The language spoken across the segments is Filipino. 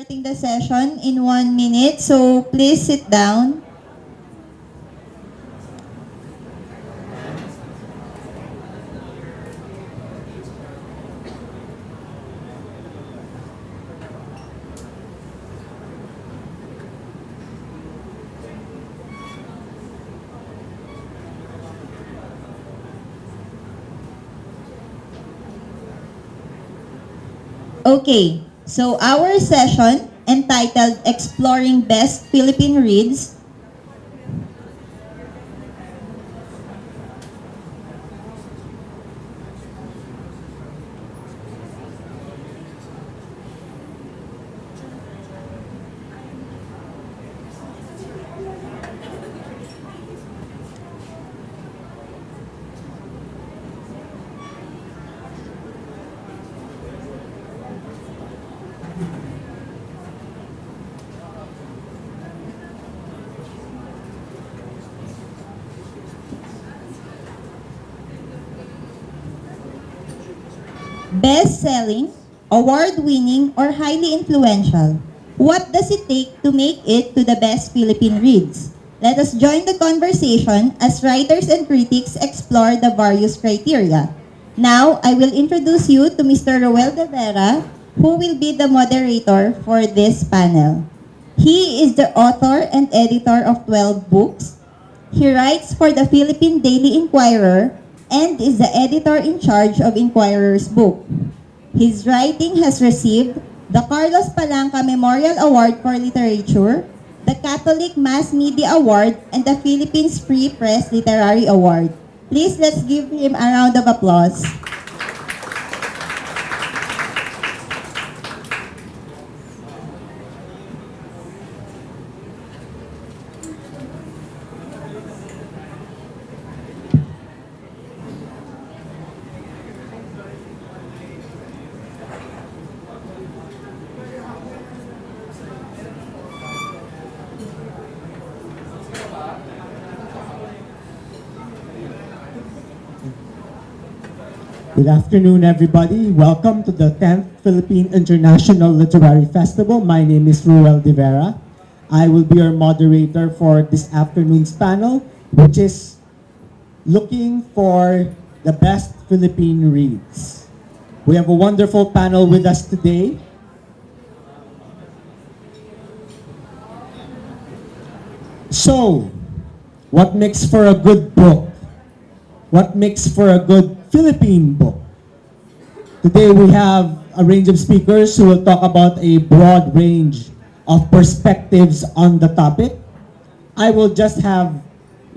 starting the session in 1 minute, so please sit down. Okay, so our session entitled Exploring Best Philippine Reads best-selling, award-winning, or highly influential. What does it take to make it to the best Philippine Reads? Let us join the conversation as writers and critics explore the various criteria. Now, I will introduce you to Mr. Ruel de Vera, who will be the moderator for this panel. He is the author and editor of 12 books. He writes for the Philippine Daily Inquirer and is the editor-in-charge of Inquirer's book. His writing has received the Carlos Palanca Memorial Award for Literature, the Catholic Mass Media Award, and the Philippines Free Press Literary Award. Please, let's give him a round of applause. Good afternoon, everybody. Welcome to the 10th Philippine International Literary Festival. My name is Ruel de Vera. I will be your moderator for this afternoon's panel, which is looking for the best Philippine reads. We have a wonderful panel with us today. So, what makes for a good book? What makes for a good Philippine book? Today we have a range of speakers who will talk about a broad range of perspectives on the topic. I will just have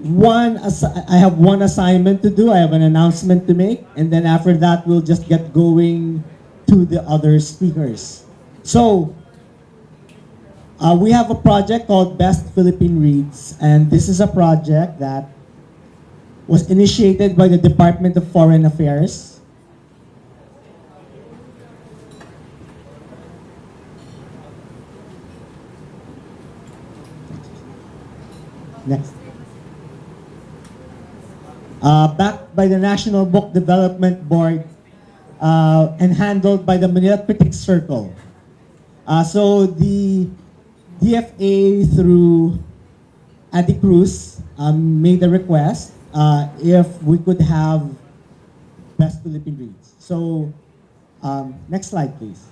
one assignment to do. I have an announcement to make, and then after that we'll just get going to the other speakers. So, we have a project called Best Philippine Reads, and this is a project that was initiated by the Department of Foreign Affairs. Next. Backed by the National Book Development Board and handled by the Manila Critics Circle. So the DFA through Adi Cruz made a request if we could have Best Philippine Reads. So, next slide, please.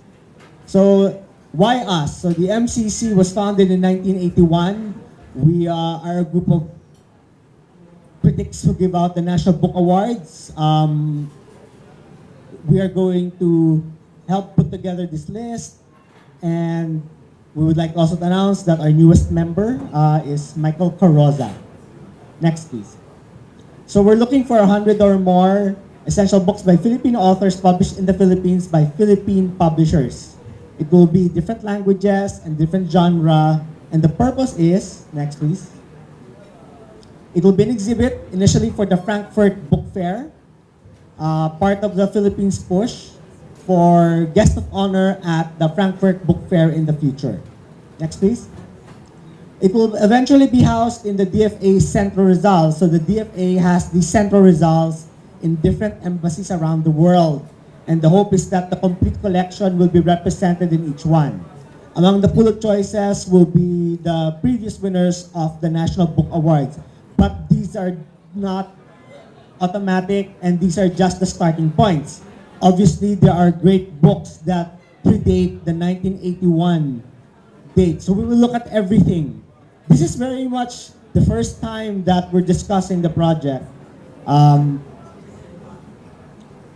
So, why us? So, the MCC was founded in 1981. We are a group of critics who give out the National Book Awards. We are going to help put together this list, and we would like also to announce that our newest member is Michael Carroza. Next, please. So we're looking for 100 or more essential books by Filipino authors published in the Philippines by Philippine publishers. It will be different languages and different genre, and the purpose is, next please, it will be an exhibit initially for the Frankfurt Book Fair, part of the Philippines push for guest of honor at the Frankfurt Book Fair in the future. Next please. It will eventually be housed in the DFA Central Rizal. So the DFA has the Central Rizals in different embassies around the world. And the hope is that the complete collection will be represented in each one. Among the pool of choices will be the previous winners of the National Book Awards. But these are not automatic, and these are just the starting points. Obviously, there are great books that predate the 1981 date. So we will look at everything. This is very much the first time that we're discussing the project.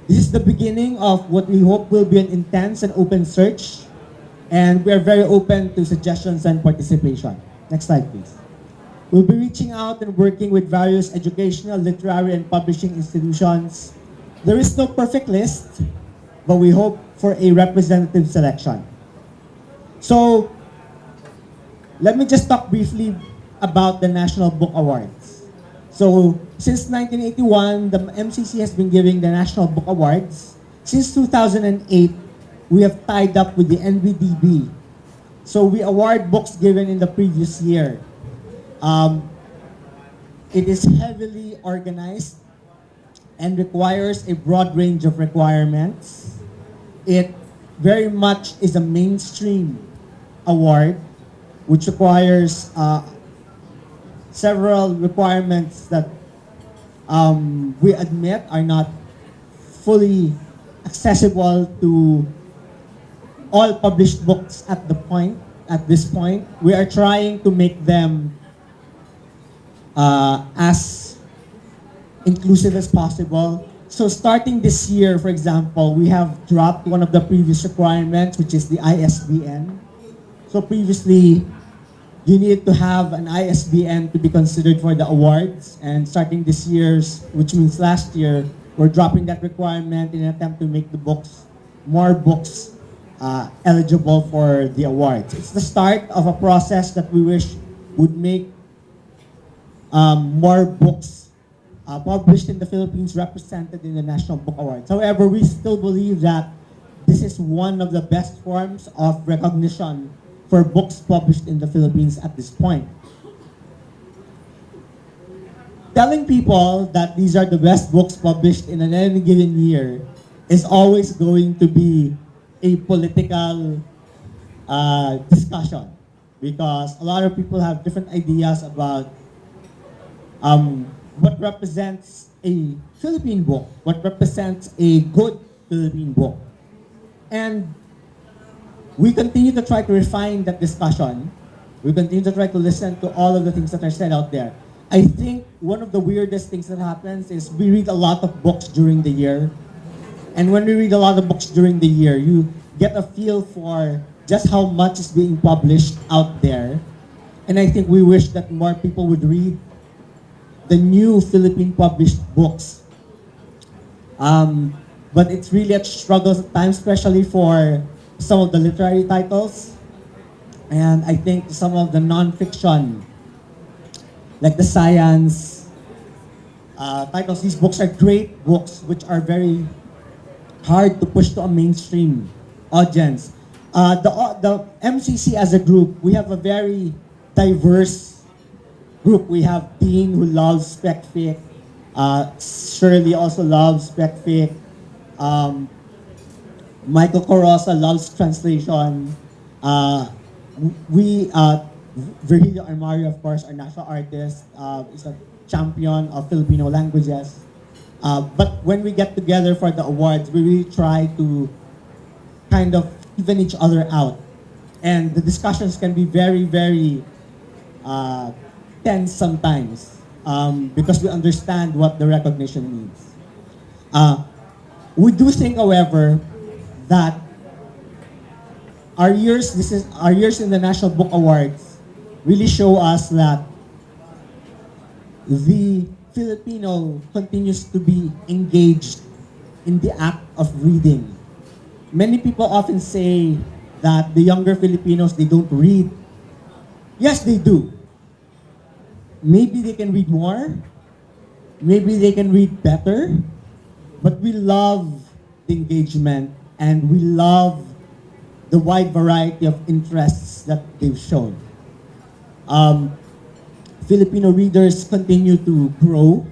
This is the beginning of what we hope will be an intense and open search, and we are very open to suggestions and participation. Next slide, please. We'll be reaching out and working with various educational, literary, and publishing institutions. There is no perfect list, but we hope for a representative selection. So, let me just talk briefly about the National Book Awards. So, since 1981, the MCC has been giving the National Book Awards. Since 2008, we have tied up with the NBDB. So, we award books given in the previous year. It is heavily organized and requires a broad range of requirements. It very much is a mainstream award, which requires several requirements that we admit are not fully accessible to all published books at this point. We are trying to make them as inclusive as possible. So starting this year, for example, we have dropped one of the previous requirements, which is the ISBN. So previously, you need to have an ISBN to be considered for the awards. And starting this year's, which means last year, we're dropping that requirement in an attempt to make the books, more books eligible for the awards. It's the start of a process that we wish would make more books published in the Philippines represented in the National Book Awards. However, we still believe that this is one of the best forms of recognition for books published in the Philippines at this point. Telling people that these are the best books published in any given year is always going to be a political discussion, because a lot of people have different ideas about what represents a Philippine book, what represents a good Philippine book. And we continue to try to refine that discussion. We continue to try to listen to all of the things that are said out there. I think one of the weirdest things that happens is we read a lot of books during the year. And when we read a lot of books during the year, you get a feel for just how much is being published out there. And I think we wish that more people would read the new Philippine published books. But it's really a struggle at times, especially for some of the literary titles. And I think some of the non-fiction, like the science titles, these books are great books, which are very hard to push to a mainstream audience. The MCC as a group, we have a very diverse group. We have Dean, who loves spec fic. Shirley also loves spec fic. Michael Corosa loves translation. Virgilio Armario, of course, our national artist, is a champion of Filipino languages. But when we get together for the awards, we really try to kind of even each other out. And the discussions can be very, very tense sometimes, because we understand what the recognition means. We do think, however, that our years in the National Book Awards really show us that the Filipino continues to be engaged in the act of reading. Many people often say that the younger Filipinos, they don't read. Yes, they do. Maybe they can read more. Maybe they can read better. But we love the engagement, and we love the wide variety of interests that they've shown. Filipino readers continue to grow,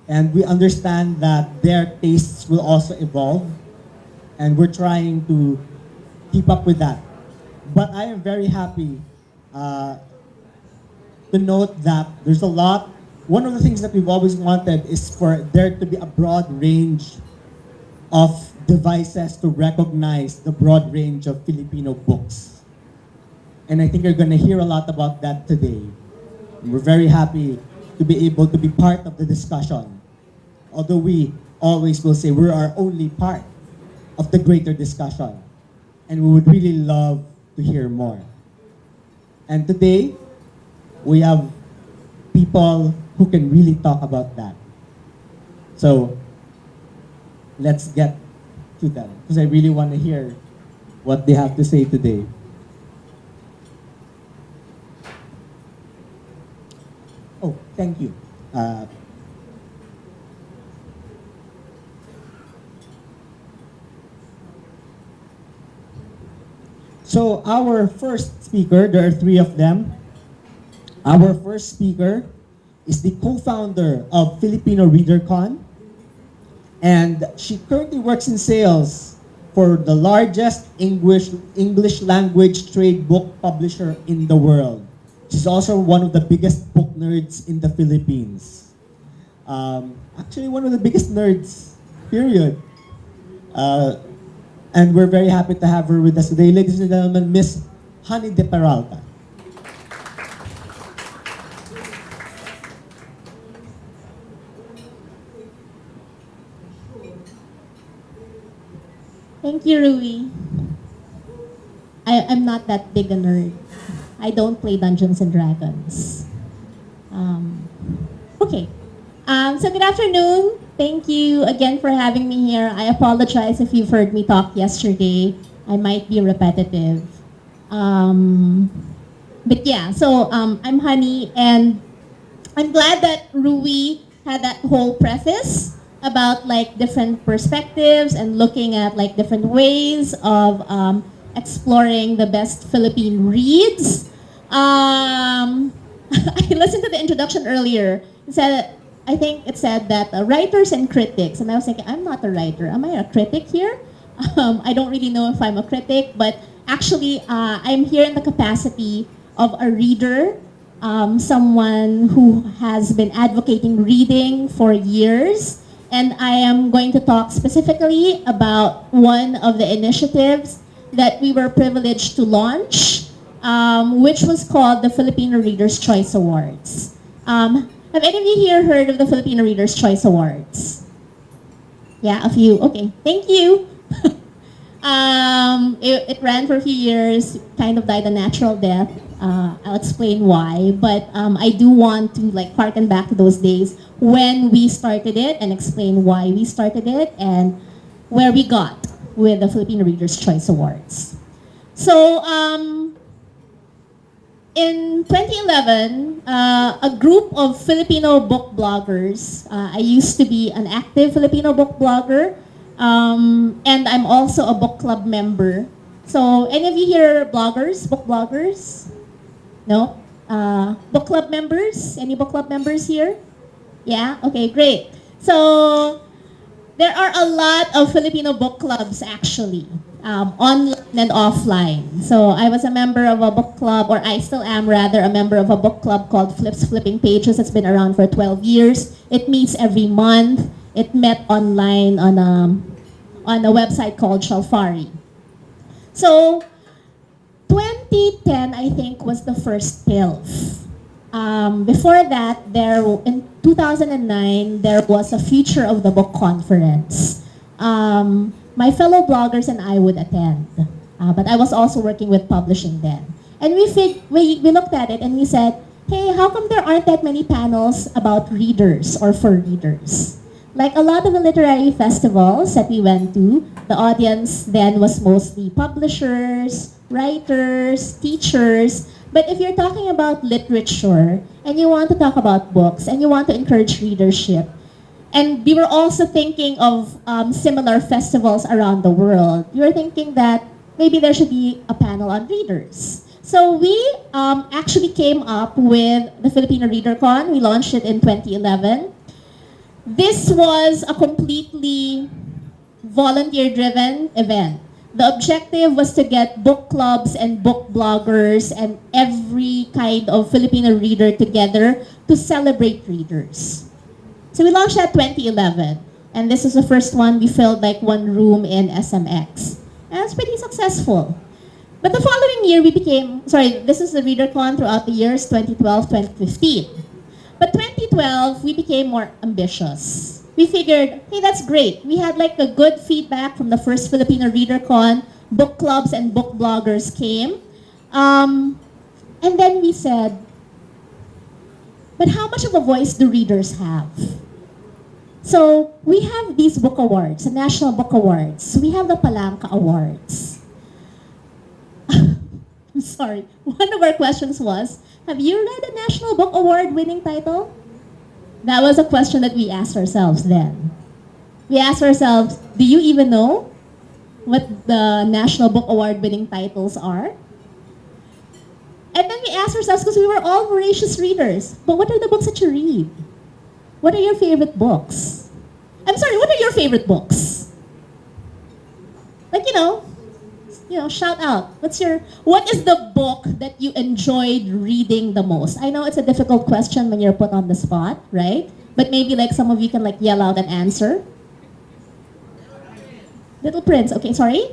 and we understand that their tastes will also evolve, and we're trying to keep up with that. But I am very happy to note that there's a lot. One of the things that we've always wanted is for there to be a broad range of devices to recognize the broad range of Filipino books. And I think you're going to hear a lot about that today. And we're very happy to be able to be part of the discussion. Although we always will say we're our only part of the greater discussion. And we would really love to hear more. And today, we have people who can really talk about that. So, let's get to them, because I really want to hear what they have to say today. Oh, thank you. So our first speaker, there are three of them. Our first speaker is the co-founder of Filipino Readercon, and she currently works in sales for the largest English language trade book publisher in the world. She's also one of the biggest book nerds in the Philippines. Actually, one of the biggest nerds, period. And we're very happy to have her with us today. Ladies and gentlemen, Miss Honey de Peralta. Thank you, Rui. I'm not that big a nerd. I don't play Dungeons and Dragons. Okay. So good afternoon. Thank you again for having me here. I apologize if you've heard me talk yesterday. I might be repetitive. But yeah, so I'm Honey, and I'm glad that Rui had that whole preface about like different perspectives and looking at like different ways of exploring the best Philippine reads. I listened to the introduction earlier. It said, I think it said that writers and critics, and I was thinking, I'm not a writer. Am I a critic here? I don't really know if I'm a critic, but actually, I'm here in the capacity of a reader, someone who has been advocating reading for years, and I am going to talk specifically about one of the initiatives that we were privileged to launch, which was called the Filipino Readers' Choice Awards. Have any of you here heard of the Filipino Readers' Choice Awards? Yeah, a few. Okay, thank you. It ran for a few years, kind of died a natural death. I'll explain why, but I do want to like harken back to those days when we started it and explain why we started it and where we got with the Filipino Readers' Choice Awards. So, in 2011, a group of Filipino book bloggers, I used to be an active Filipino book blogger, and I'm also a book club member. So, any of you here bloggers, book bloggers? No? Book club members? Any book club members here? Yeah? Okay, great. So, there are a lot of Filipino book clubs actually, online and offline. So I was a member of a book club, or I still am rather, a member of a book club called Flipping Pages. It's been around for 12 years. It meets every month. It met online on a website called Shalfari. So 2010, I think, was the first PILF. Before that, in 2009, there was a Future of the Book conference. My fellow bloggers and I would attend, but I was also working with publishing then. And we looked at it and we said, hey, how come there aren't that many panels about readers or for readers? Like a lot of the literary festivals that we went to, the audience then was mostly publishers, writers, teachers. But if you're talking about literature and you want to talk about books and you want to encourage readership, and we were also thinking of similar festivals around the world, we were thinking that maybe there should be a panel on readers. So we actually came up with the Filipino Readercon. We launched it in 2011. This was a completely volunteer-driven event. The objective was to get book clubs and book bloggers and every kind of Filipino reader together to celebrate readers. So we launched at 2011, and this is the first one. We filled like one room in SMX. And it's pretty successful. But the following year, this is the Readercon throughout the years 2012, 2015. But 2012, we became more ambitious. We figured, hey, that's great. We had like a good feedback from the first Filipino Readercon. Book clubs and book bloggers came. And then we said, but how much of a voice do readers have? So we have these book awards, the National Book Awards. We have the Palanca Awards. I'm sorry. One of our questions was, have you read a National Book Award winning title? That was a question that we asked ourselves then. We asked ourselves, do you even know what the National Book Award winning titles are? And then we asked ourselves, because we were all voracious readers, but what are the books that you read? What are your favorite books? I'm sorry, what are your favorite books? Like, shout out. What is the book that you enjoyed reading the most? I know it's a difficult question when you're put on the spot, right? But maybe like some of you can like yell out an answer. Little Prince, okay, sorry?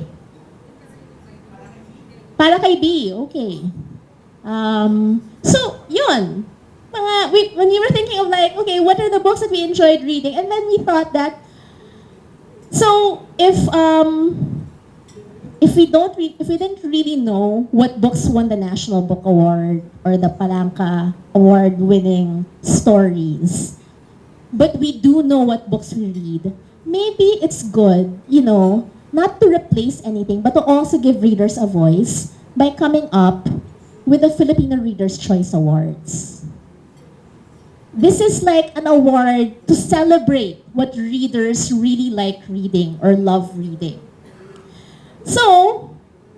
Para kay B, okay. So, yun. When we were thinking of like, okay, what are the books that we enjoyed reading? And then we thought that, so if we didn't really know what books won the National Book Award or the Palanca Award-winning stories, but we do know what books we read, maybe it's good, not to replace anything, but to also give readers a voice by coming up with the Filipino Readers' Choice Awards. This is like an award to celebrate what readers really like reading or love reading. So,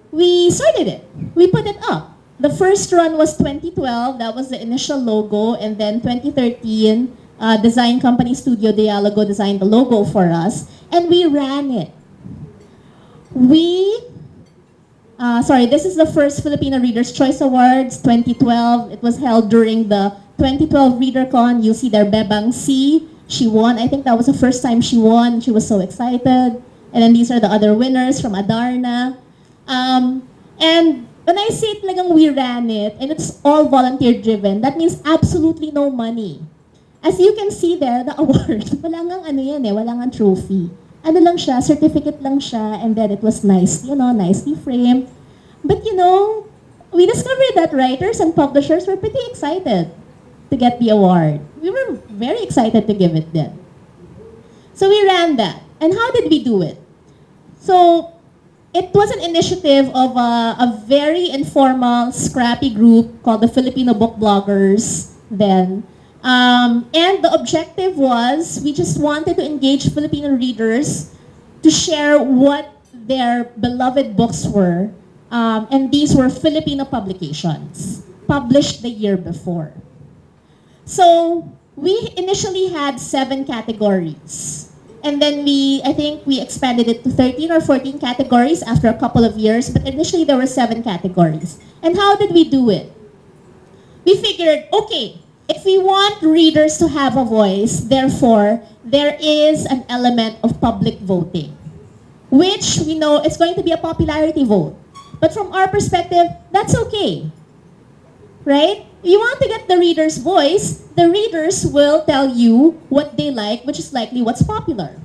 we started it. We put it up. The first run was 2012. That was the initial logo. And then 2013, design company Studio Dialogo designed the logo for us. And we ran it. This is the first Filipino Readers' Choice Awards, 2012. It was held during the 2012 Readercon. You see there, Bebang C. She won. I think that was the first time she won. She was so excited. And then these are the other winners from Adarna. And when I say talagang we ran it, and it's all volunteer-driven, that means absolutely no money. As you can see there, the award, wala ngang trophy. Ano lang siya, certificate lang siya, and then it was nice, nicely framed. But we discovered that writers and publishers were pretty excited to get the award. We were very excited to give it then. So we ran that. And how did we do it? So it was an initiative of a very informal, scrappy group called the Filipino Book Bloggers then. And the objective was, we just wanted to engage Filipino readers to share what their beloved books were. And these were Filipino publications, published the year before. So we initially had 7 categories. And then I think we expanded it to 13 or 14 categories after a couple of years, but initially there were 7 categories. And how did we do it? We figured, okay, if we want readers to have a voice, therefore, there is an element of public voting, which we know it's going to be a popularity vote. But from our perspective, that's okay, right? You want to get the reader's voice, the readers will tell you what they like, which is likely what's popular.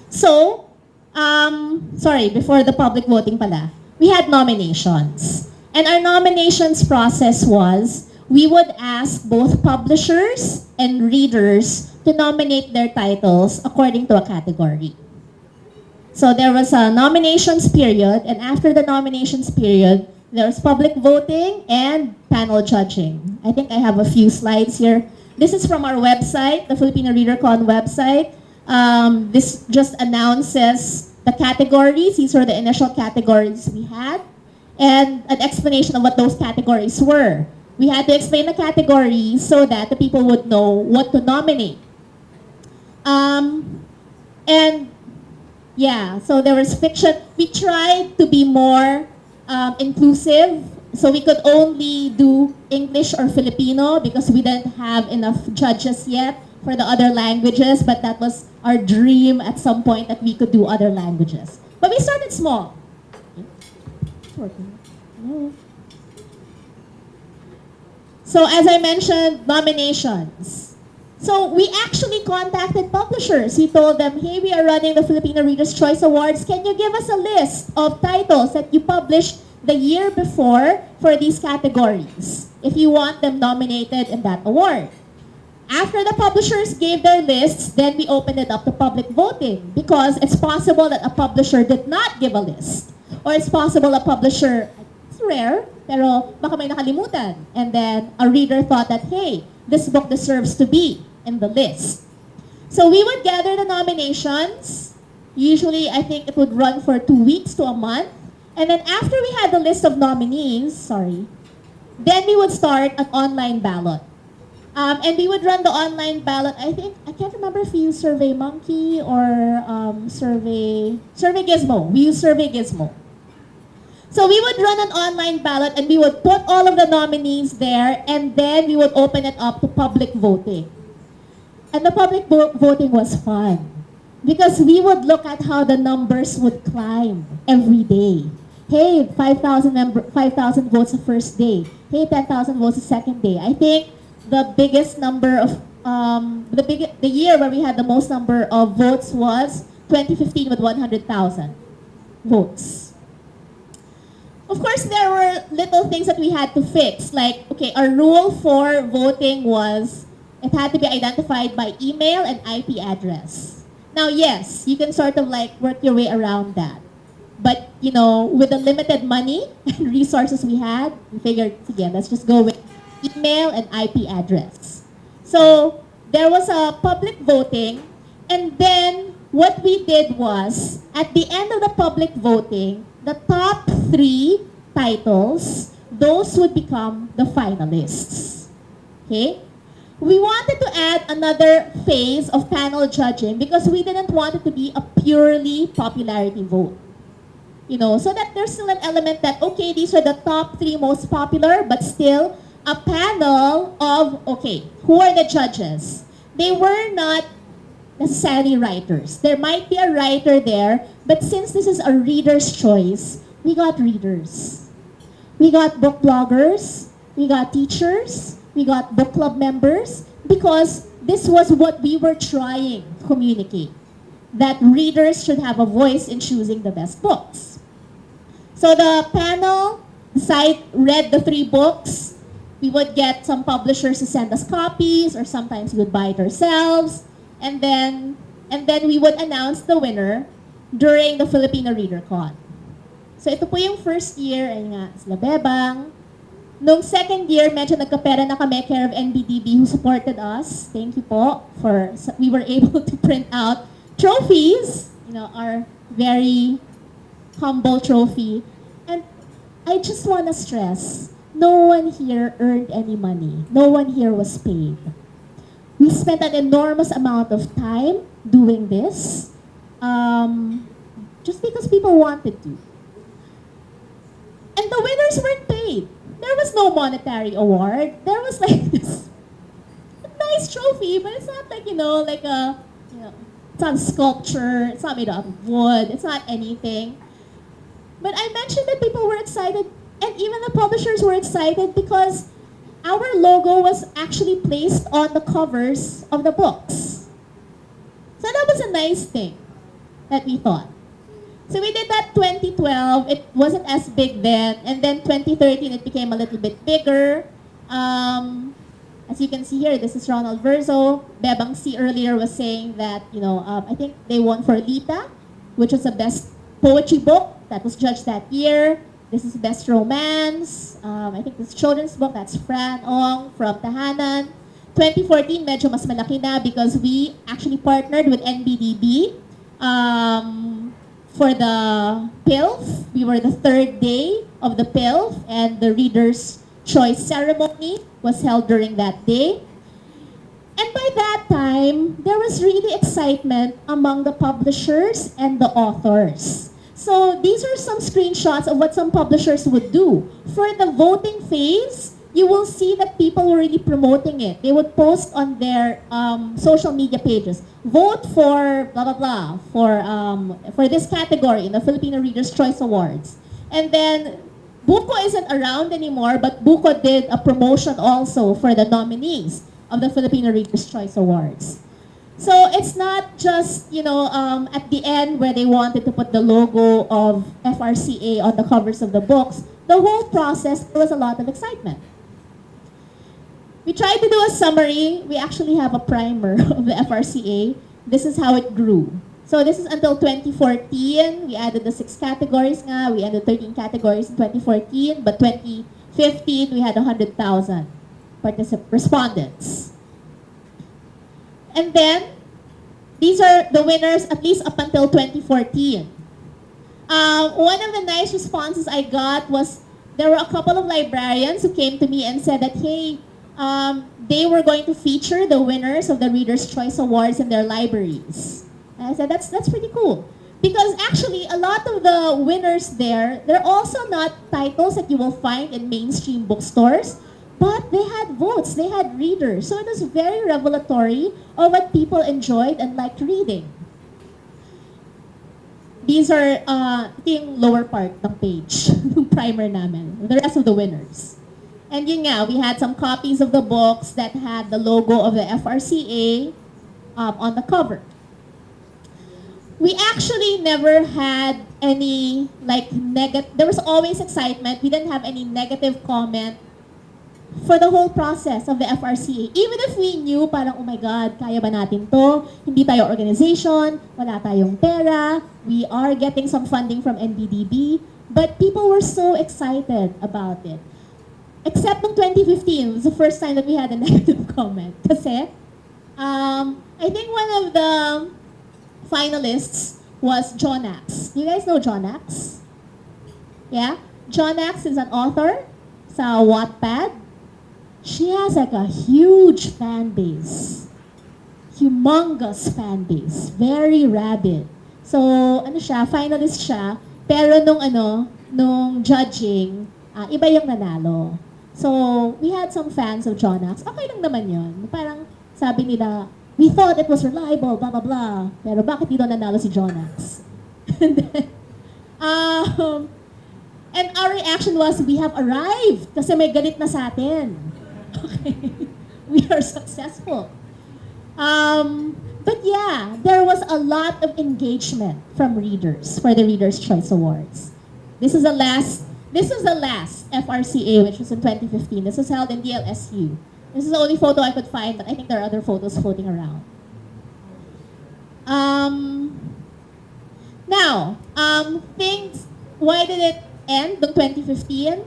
So, before the public voting pala, we had nominations. And our nominations process was, we would ask both publishers and readers to nominate their titles according to a category. So there was a nominations period, and after the nominations period, there was public voting and panel judging. I think I have a few slides here. This is from our website, the Filipino Readercon website. This just announces the categories. These were the initial categories we had, and an explanation of what those categories were. We had to explain the categories so that the people would know what to nominate. And Yeah, so there was fiction. We tried to be more inclusive. So we could only do English or Filipino because we didn't have enough judges yet for the other languages. But that was our dream at some point that we could do other languages. But we started small. It's working. No. So as I mentioned, nominations. So we actually contacted publishers. We told them, hey, we are running the Filipino Readers' Choice Awards. Can you give us a list of titles that you published the year before for these categories, if you want them nominated in that award? After the publishers gave their lists, then we opened it up to public voting because it's possible that a publisher did not give a list. Or it's possible a publisher, it's rare, pero baka may nakalimutan. And then a reader thought that, hey, this book deserves to be in the list. So we would gather the nominations. Usually, I think it would run for 2 weeks to a month. And then after we had the list of nominees, then we would start an online ballot. And we would run the online ballot, I can't remember if we used SurveyMonkey or Survey Gizmo. We used Survey Gizmo. So we would run an online ballot and we would put all of the nominees there and then we would open it up to public voting. And the public voting was fun because we would look at how the numbers would climb every day. Hey, 5,000 votes the first day. Hey, 10,000 votes the second day. I think the biggest number of, the year where we had the most number of votes was 2015 with 100,000 votes. Of course, there were little things that we had to fix. Like, okay, our rule for voting was it had to be identified by email and IP address. Now, yes, you can sort of like work your way around that. But, you know, with the limited money and resources we had, we figured, again, let's just go with email and IP address. So, there was a public voting. And then, what we did was, at the end of the public voting, the top 3 titles, those would become the finalists. Okay? We wanted to add another phase of panel judging because we didn't want it to be a purely popularity vote. You know, so that there's still an element that, okay, these are the top 3 most popular, but still a panel of, okay, who are the judges? They were not necessarily writers. There might be a writer there, but since this is a reader's choice, we got readers. We got book bloggers, we got teachers, we got book club members, because this was what we were trying to communicate, that readers should have a voice in choosing the best books. So the panel read the 3 books. We would get some publishers to send us copies, or sometimes we would buy it ourselves. And then we would announce the winner during the Filipino Readercon. So ito po yung first year, ay nga, sila Bebang. Nung second year, medyo nagkapera na kami, care of NBDB who supported us. Thank you po we were able to print out trophies, you know, our very humble trophy. And I just want to stress, no one here earned any money. No one here was paid. We spent an enormous amount of time doing this just because people wanted to. And the winners weren't paid. There was no monetary award. There was like this nice trophy, but it's not like, you know, like a, you know, it's not a sculpture, it's not made out of wood, it's not anything. But I mentioned that people were excited, and even the publishers were excited because our logo was actually placed on the covers of the books. So that was a nice thing that we thought. So we did that 2012. It wasn't as big then. And then 2013, it became a little bit bigger. As you can see here, this is Ronald Verzo. Bebang C earlier was saying that, you know, I think they won for Lita, which was the best poetry book that was judged that year. This is Best Romance. I think this children's book, that's Fran Ong from Tahanan. 2014, medyo mas malaki na because we actually partnered with NBDB for the PILF. We were the 3rd day of the PILF, and the Reader's Choice ceremony was held during that day. And by that time, there was really excitement among the publishers and the authors. So these are some screenshots of what some publishers would do. For the voting phase, you will see that people were really promoting it. They would post on their social media pages, vote for blah, blah, blah, for this category in the Filipino Readers' Choice Awards. And then, Buko isn't around anymore, but Buko did a promotion also for the nominees of the Filipino Reader's Choice Awards. So it's not just, at the end where they wanted to put the logo of FRCA on the covers of the books. The whole process, there was a lot of excitement. We tried to do a summary. We actually have a primer of the FRCA. This is how it grew. So this is until 2014. We added the 6 categories nga. We added 13 categories in 2014. But 2015, we had 100,000 respondents. And then, these are the winners at least up until 2014. One of the nice responses I got was, there were a couple of librarians who came to me and said that, hey, they were going to feature the winners of the Reader's Choice Awards in their libraries. And I said, that's pretty cool. Because actually, a lot of the winners there, they're also not titles that you will find in mainstream bookstores, but they had votes, they had readers. So it was very revelatory of what people enjoyed and liked reading. These are yung lower part ng page, ng primer namin, the rest of the winners. And yun nga, we had some copies of the books that had the logo of the FRCA on the cover. We actually never had any negative, there was always excitement. We didn't have any negative comment for the whole process of the FRCA. Even if we knew parang, oh my God, kaya ba natin to? Hindi tayo organization, wala tayong pera, we are getting some funding from NBDB, but people were so excited about it. Except in 2015, it was the first time that we had a negative comment. Kasi, I think one of the finalists was John Axe. Do you guys know John Axe? Yeah? John Axe is an author sa Wattpad. She has like a huge fan base. Humongous fan base. Very rabid. So, finalist siya. Pero nung judging, iba yung nanalo. So, we had some fans of John Axe. Okay lang naman yun. Parang sabi nila, we thought it was reliable, blah, blah, blah. Pero bakit dito nanalo si John Axe? And then, and our reaction was, we have arrived kasi may galit na sa atin. Okay. We are successful. But yeah, there was a lot of engagement from readers for the Reader's Choice Awards. This is the last FRCA, which was in 2015. This was held in DLSU. This is the only photo I could find, but I think there are other photos floating around. Why did it end in 2015?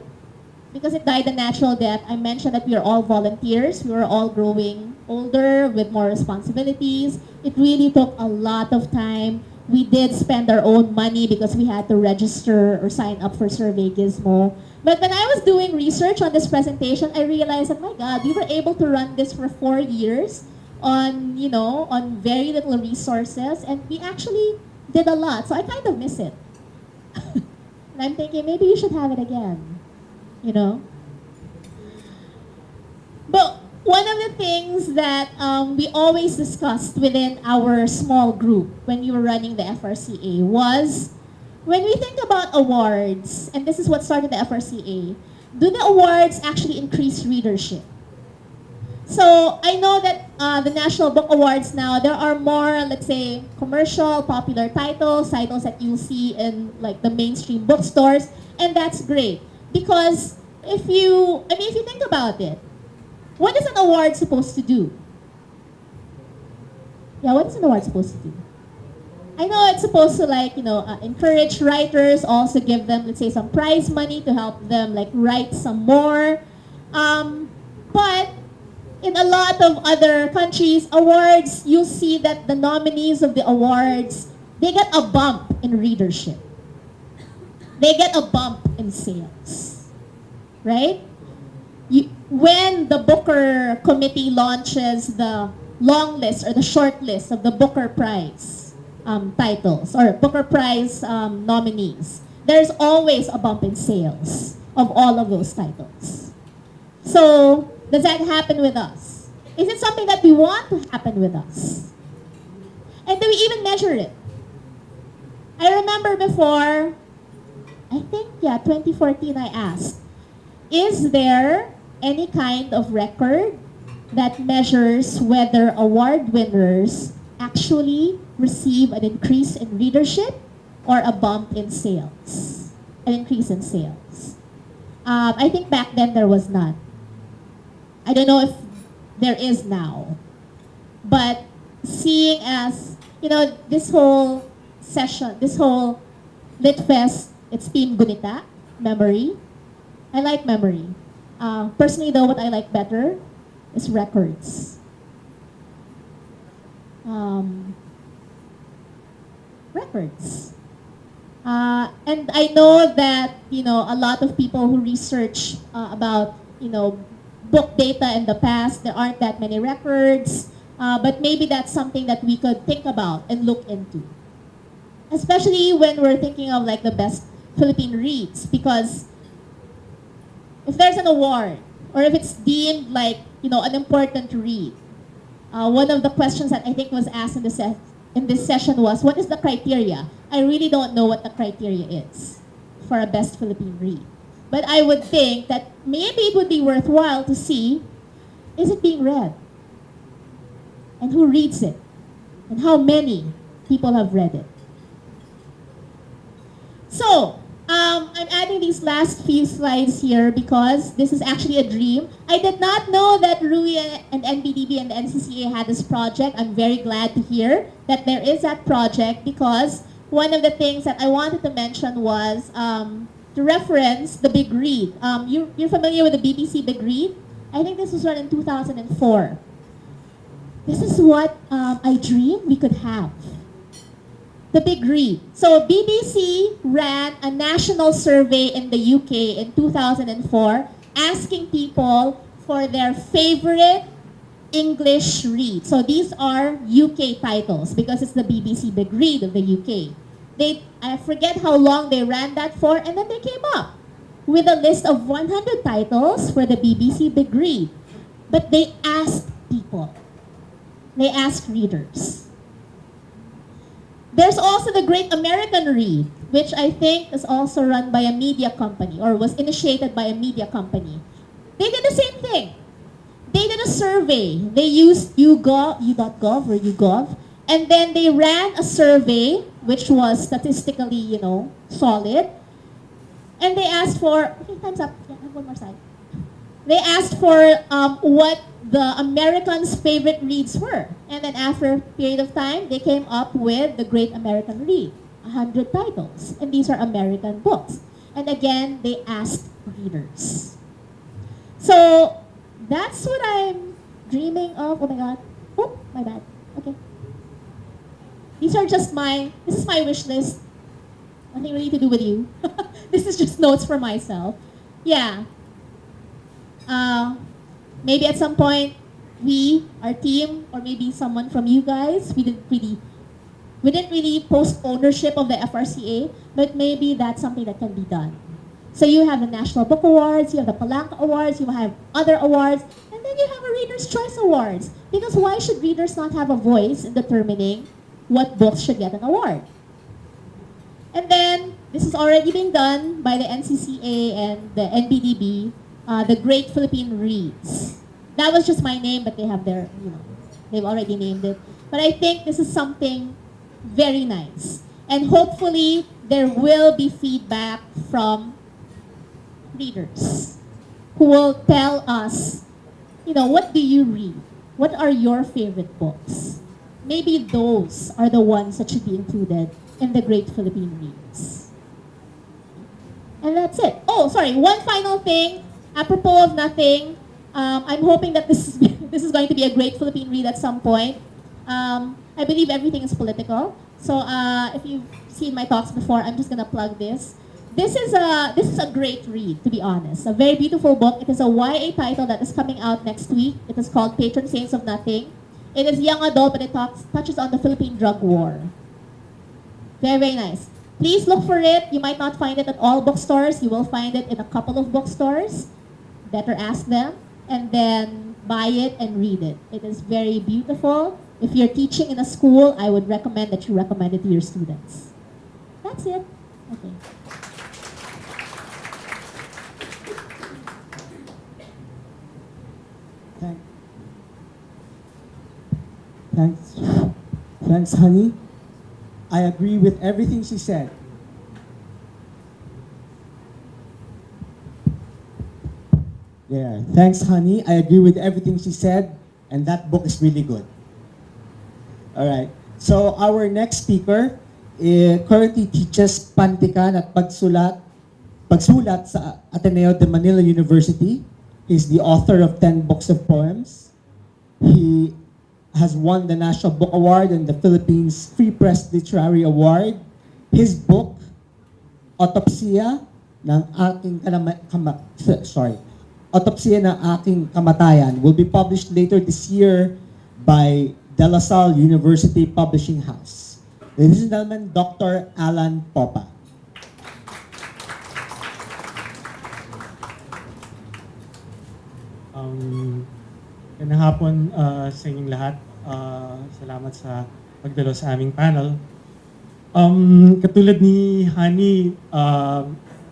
Because it died a natural death. I mentioned that we are all volunteers. We were all growing older with more responsibilities. It really took a lot of time. We did spend our own money because we had to register or sign up for Survey Gizmo. But when I was doing research on this presentation, I realized that, my God, we were able to run this for 4 years on very little resources, and we actually did a lot. So I kind of miss it. And I'm thinking, maybe we should have it again, But one of the things that we always discussed within our small group when we were running the FRCA was, when we think about awards, and this is what started the FRCA, do the awards actually increase readership? So I know that the National Book Awards now, there are more, let's say, commercial, popular titles that you'll see in the mainstream bookstores, and that's great. Because if you think about it, what is an award supposed to do? Yeah, what is an award supposed to do? I know it's supposed to encourage writers, also give them, let's say, some prize money to help them write some more. But in a lot of other countries, awards, you'll see that the nominees of the awards, they get a bump in readership. They get a bump in sales. Right? when the Booker Committee launches the long list or the short list of the Booker Prize titles or Booker Prize nominees, there's always a bump in sales of all of those titles. So, does that happen with us? Is it something that we want to happen with us? And do we even measure it? I remember before, I think, 2014 I asked, is there any kind of record that measures whether award winners actually receive an increase in readership or a bump in sales? An increase in sales. I think back then there was none. I don't know if there is now. But seeing as, this whole session, this whole Lit Fest, it's Team Gunita, memory. I like memory. Personally though, what I like better is records. Records. And I know that, a lot of people who research about, book data in the past, there aren't that many records, but maybe that's something that we could think about and look into. Especially when we're thinking of like the best Philippine Reads, because if there's an award, or if it's deemed like, an important read, one of the questions that I think was asked in this session was, what is the criteria? I really don't know what the criteria is for a best Philippine read. But I would think that maybe it would be worthwhile to see, is it being read? And who reads it? And how many people have read it? So, I'm adding these last few slides here because this is actually a dream. I did not know that Ruel and NBDB and the NCCA had this project. I'm very glad to hear that there is that project because one of the things that I wanted to mention was to reference the Big Read. You're familiar with the BBC Big Read? I think this was run in 2004. This is what I dreamed we could have. The Big Read. So BBC ran a national survey in the UK in 2004 asking people for their favorite English read. So these are UK titles because it's the BBC Big Read of the UK. I forget how long they ran that for, and then they came up with a list of 100 titles for the BBC Big Read. But they asked people. They asked readers. There's also the Great American Read, which I think is also run by a media company or was initiated by a media company. They did the same thing. They did a survey. They used u.gov or YouGov, and then they ran a survey which was statistically, solid. And they asked for, okay, time's up. Yeah, I have one more slide. They asked for what the Americans' favorite reads were. And then after a period of time, they came up with the Great American Read, 100 titles. And these are American books. And again, they asked readers. So that's what I'm dreaming of. Oh my God. Oh, my bad. Okay. These are just this is my wish list. Nothing really to do with you. This is just notes for myself. Yeah. Maybe at some point, our team, or maybe someone from you guys, we didn't really post ownership of the FRCA, but maybe that's something that can be done. So you have the National Book Awards, you have the Palanca Awards, you have other awards, and then you have a Reader's Choice Awards. Because why should readers not have a voice in determining what books should get an award? And then, this is already being done by the NCCA and the NBDB, the Great Philippine Reads. That was just my name, but they have they've already named it. But I think this is something very nice. And hopefully, there will be feedback from readers who will tell us, what do you read? What are your favorite books? Maybe those are the ones that should be included in the Great Philippine Reads. And that's it. Oh, sorry, one final thing. Apropos of nothing, I'm hoping that this is going to be a Great Philippine Read at some point. I believe everything is political. So if you've seen my talks before, I'm just going to plug this. This is a great read, to be honest. A very beautiful book. It is a YA title that is coming out next week. It is called Patron Saints of Nothing. It is young adult, but it touches on the Philippine drug war. Very, very nice. Please look for it. You might not find it at all bookstores. You will find it in a couple of bookstores. Better ask them. And then buy it and read it. It is very beautiful. If you're teaching in a school, I would recommend that you recommend it to your students. That's it. Okay. Thanks, honey. I agree with everything she said. There. Thanks, honey. I agree with everything she said, and that book is really good. All right. So our next speaker currently teaches pantikan at pagsulat sa Ateneo de Manila University. He's the author of 10 books of poems. He has won the National Book Award and the Philippines Free Press Literary Award. His book, Autopsiya ng Autopsiya ng Aking Kamatayan, will be published later this year by De La Salle University Publishing House. Ladies and gentlemen, Dr. Allan Popa. Magandang hapon sa inyong lahat. Salamat sa pagdalo sa aming panel. Katulad ni Hani,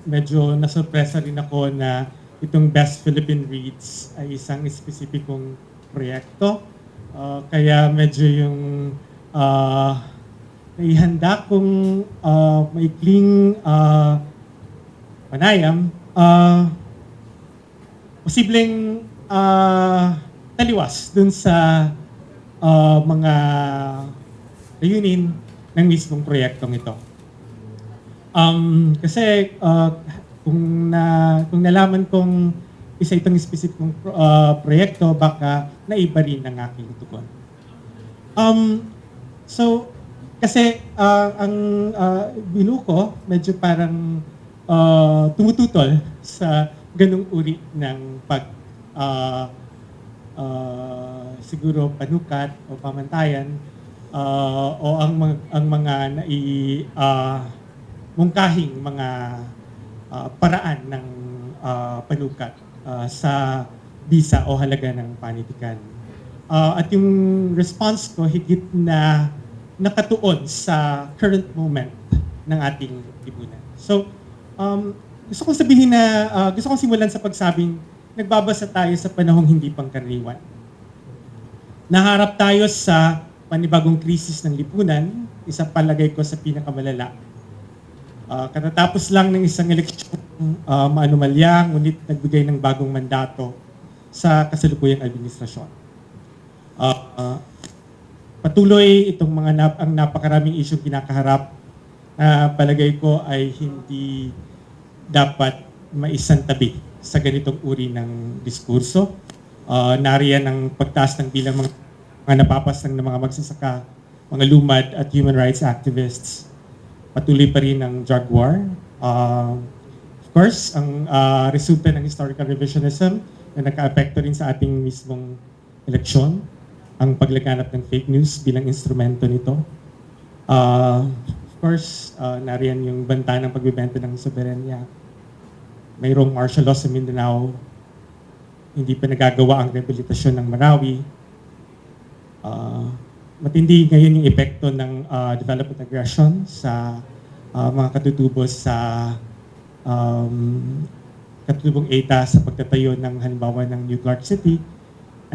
medyo nasurpresa rin ako na itong Best Philippine Reads ay isang espesipikong proyekto. Kaya medyo yung naihanda kong maikling panayam, posibleng taliwas dun sa mga layunin ng mismong proyektong ito. Kasi kung nalaman kong isa itong specific proyekto, baka naiba rin ang aking tugon. So, kasi ang binu ko, medyo parang tumututol sa ganung uri ng siguro panukat o pamantayan o ang mga mungkahing mga paraan ng panukat sa bisa o halaga ng panitikan. At yung response ko higit na nakatuon sa current moment ng ating lipunan. So, gusto kong sabihin na, gusto kong simulan sa pagsabing nagbabasa tayo sa panahong hindi pangkaraniwan. Naharap tayo sa panibagong krisis ng lipunan, isa palagay ko sa pinakamalala. Katatapos lang ng isang eleksyon maanumalya, ngunit nagbigay ng bagong mandato sa kasalukuyang administrasyon. Patuloy itong ang napakaraming isyong kinakaharap na palagay ko ay hindi dapat maisantabi sa ganitong uri ng diskurso. Nariyan ang pagtaas ng bilang mga napapaslang ng mga magsasaka, mga lumad at human rights activists. Patuloy pa rin ang drug war. Of course, ang resulta ng historical revisionism na naka-apekto rin sa ating mismong eleksyon, ang paglaganap ng fake news bilang instrumento nito. Of course, nariyan yung banta ng pagbibenta ng soberanya. Mayroong martial law sa Mindanao, hindi pa nagagawa ang rehabilitasyon ng Marawi. Matindi ngayon yung epekto ng development aggression sa mga katutubos sa katutubong ETA sa pagtatayo ng halimbawa ng New Clark City.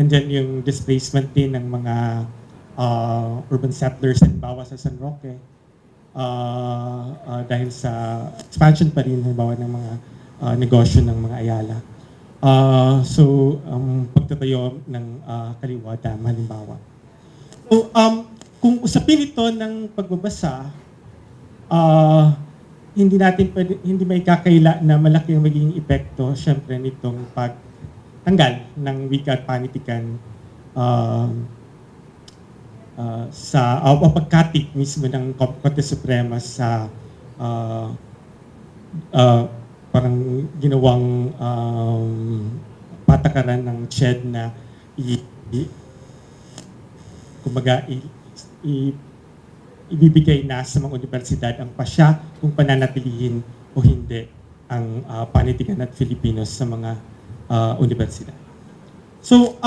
And then yung displacement din ng mga urban settlers halimbawa sa San Roque dahil sa expansion pa rin halimbawa ng mga negosyo ng mga Ayala. So, ang pagtatayo ng Kaliwa Dam, halimbawa. So, kung usapin ito ng pagbabasa, hindi may kakaila na malaki ang magiging epekto, syempre, nitong pagtanggal ng wika at panitikan o pagkatik mismo ng Korte Suprema sa parang ginawang patakaran ng CHED na kumbaga ibibigay na sa mga universidad ang pasya kung pananatilihin o hindi ang panitikan at Filipinos sa mga universidad. So,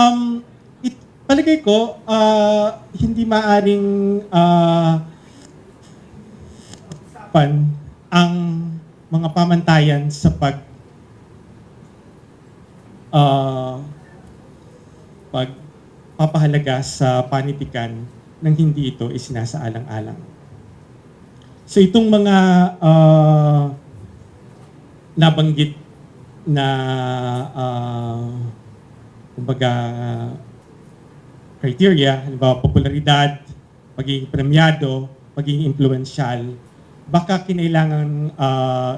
palagay ko, hindi maaring ang mga pamantayan sa pagpapahalaga sa panitikan nang hindi ito isinasaalang-alang. So itong mga nabanggit na kumbaga criteria, halimbawa popularidad, pagiging premyado, pagiging influential, baka kinailangan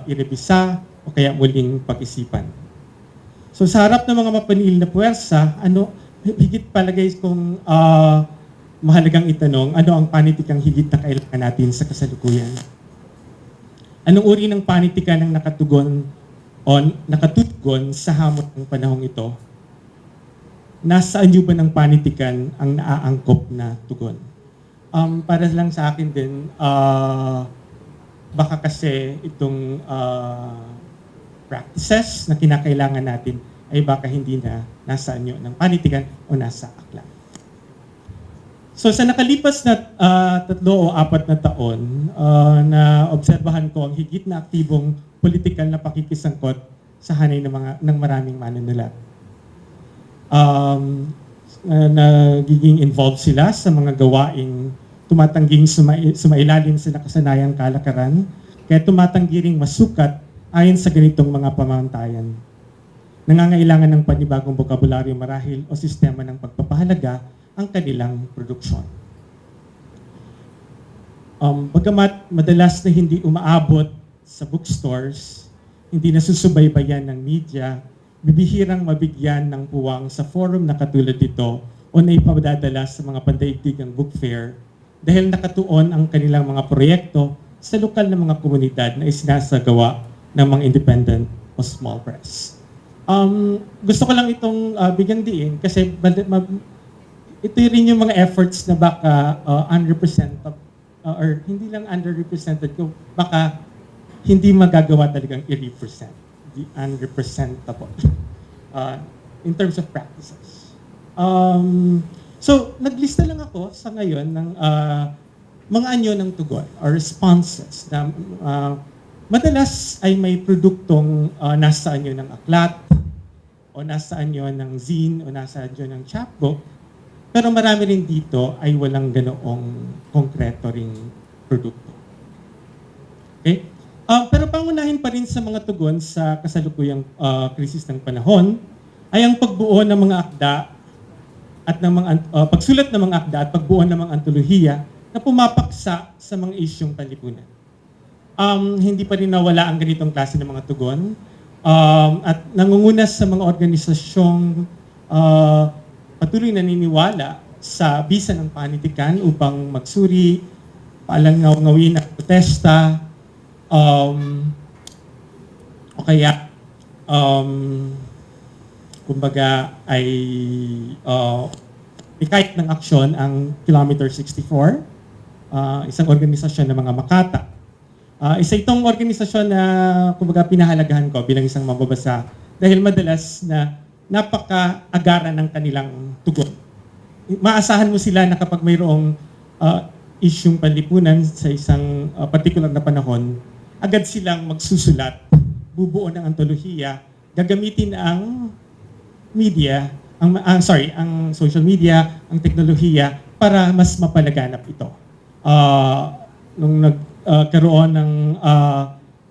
irebisa o kaya muling pag-isipan. So sa harap ng mga mapanil na puwersa, higit palagay kong mahalagang itanong, ano ang panitikang higit na kailangan natin sa kasalukuyan? Anong uri ng panitikan ang nakatugon sa hamon ng panahong ito? Nasaan niyo ba ng panitikan ang naaangkop na tugon? Para lang sa akin din, baka kasi itong practices na kinakailangan natin ay baka hindi na nasa anyo ng panitikan o nasa aklat. So sa nakalipas na 3 o 4 na taon, na obserbahan ko ang higit na aktibong politikal na pakikisangkot sa hanay ng maraming manunulat. Nagiging involved sila sa mga gawaing tumatangging sumailalim sa nakasanayang kalakaran, kaya tumatanggi ring masukat ayon sa ganitong mga pamantayan. Nangangailangan ng panibagong bokabularyo marahil o sistema ng pagpapahalaga ang kanilang produksyon. Bagamat madalas na hindi umaabot sa bookstores, hindi nasusubaybayan ng media, bibihirang mabigyan ng puwang sa forum na katulad dito o na ipapadadala sa mga pandaigdigang book fair dahil nakatuon ang kanilang mga proyekto sa lokal na mga komunidad na isinasagawa ng mga independent o small press. Gusto ko lang itong bigyang diin kasi ito rin yung mga efforts na baka underrepresented or hindi lang underrepresented, baka hindi magagawa talagang i-represent, the unrepresentable in terms of practices. So, naglista lang ako sa ngayon ng mga anyo ng tugon or responses na madalas ay may produktong nasa anyo ng aklat o nasa anyo ng zine o nasa anyo ng chapbook. Pero marami rin dito ay walang ganoong konkreto ring produkto. Okay? Pero pangunahin pa rin sa mga tugon sa kasalukuyang krisis ng panahon ay ang pagbuo ng mga akda at ng mga pagsulat ng mga akda at pagbuo ng mga antolohiya na pumapaksa sa mga isyong panlipunan. Hindi pa rin nawala ang ganitong klase ng mga tugon at nangungunas sa mga organisasyong patuloy naniniwala sa bisa ng panitikan upang magsuri, paalangaw-ngawin at protesta, o kaya kumbaga ay ikait ng aksyon ang Kilometer 64, isang organisasyon ng mga makata. Isa itong organisasyon na kumbaga pinahalagahan ko bilang isang mababasa dahil madalas na napaka-agaran ng kanilang tugon. Maasahan mo sila na kapag mayroong isyung panlipunan sa isang particular na panahon, agad silang magsusulat, bubuo ng antolohiya, gagamitin ang media, ang social media, ang teknolohiya para mas mapalaganap ito. Nung nagkaroon ng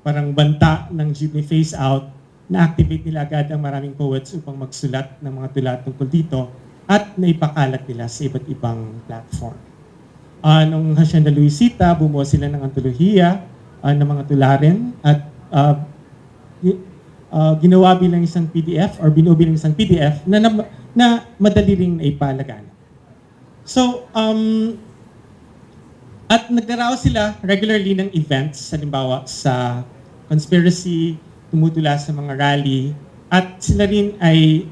parang banta ng jeepney phase out, na-activate nila agad ang maraming poets upang magsulat ng mga tula tungkol dito at naipakalat nila sa iba't ibang platform. Nung Hacienda Luisita, bumuo sila ng antolohiya ng mga tula rin at ginawa bilang isang PDF or binuo bilang isang PDF na madali ring naipalaganap. So, at nagdaraos sila regularly ng events, halimbawa sa conspiracy, tumutula sa mga rally, at sila rin ay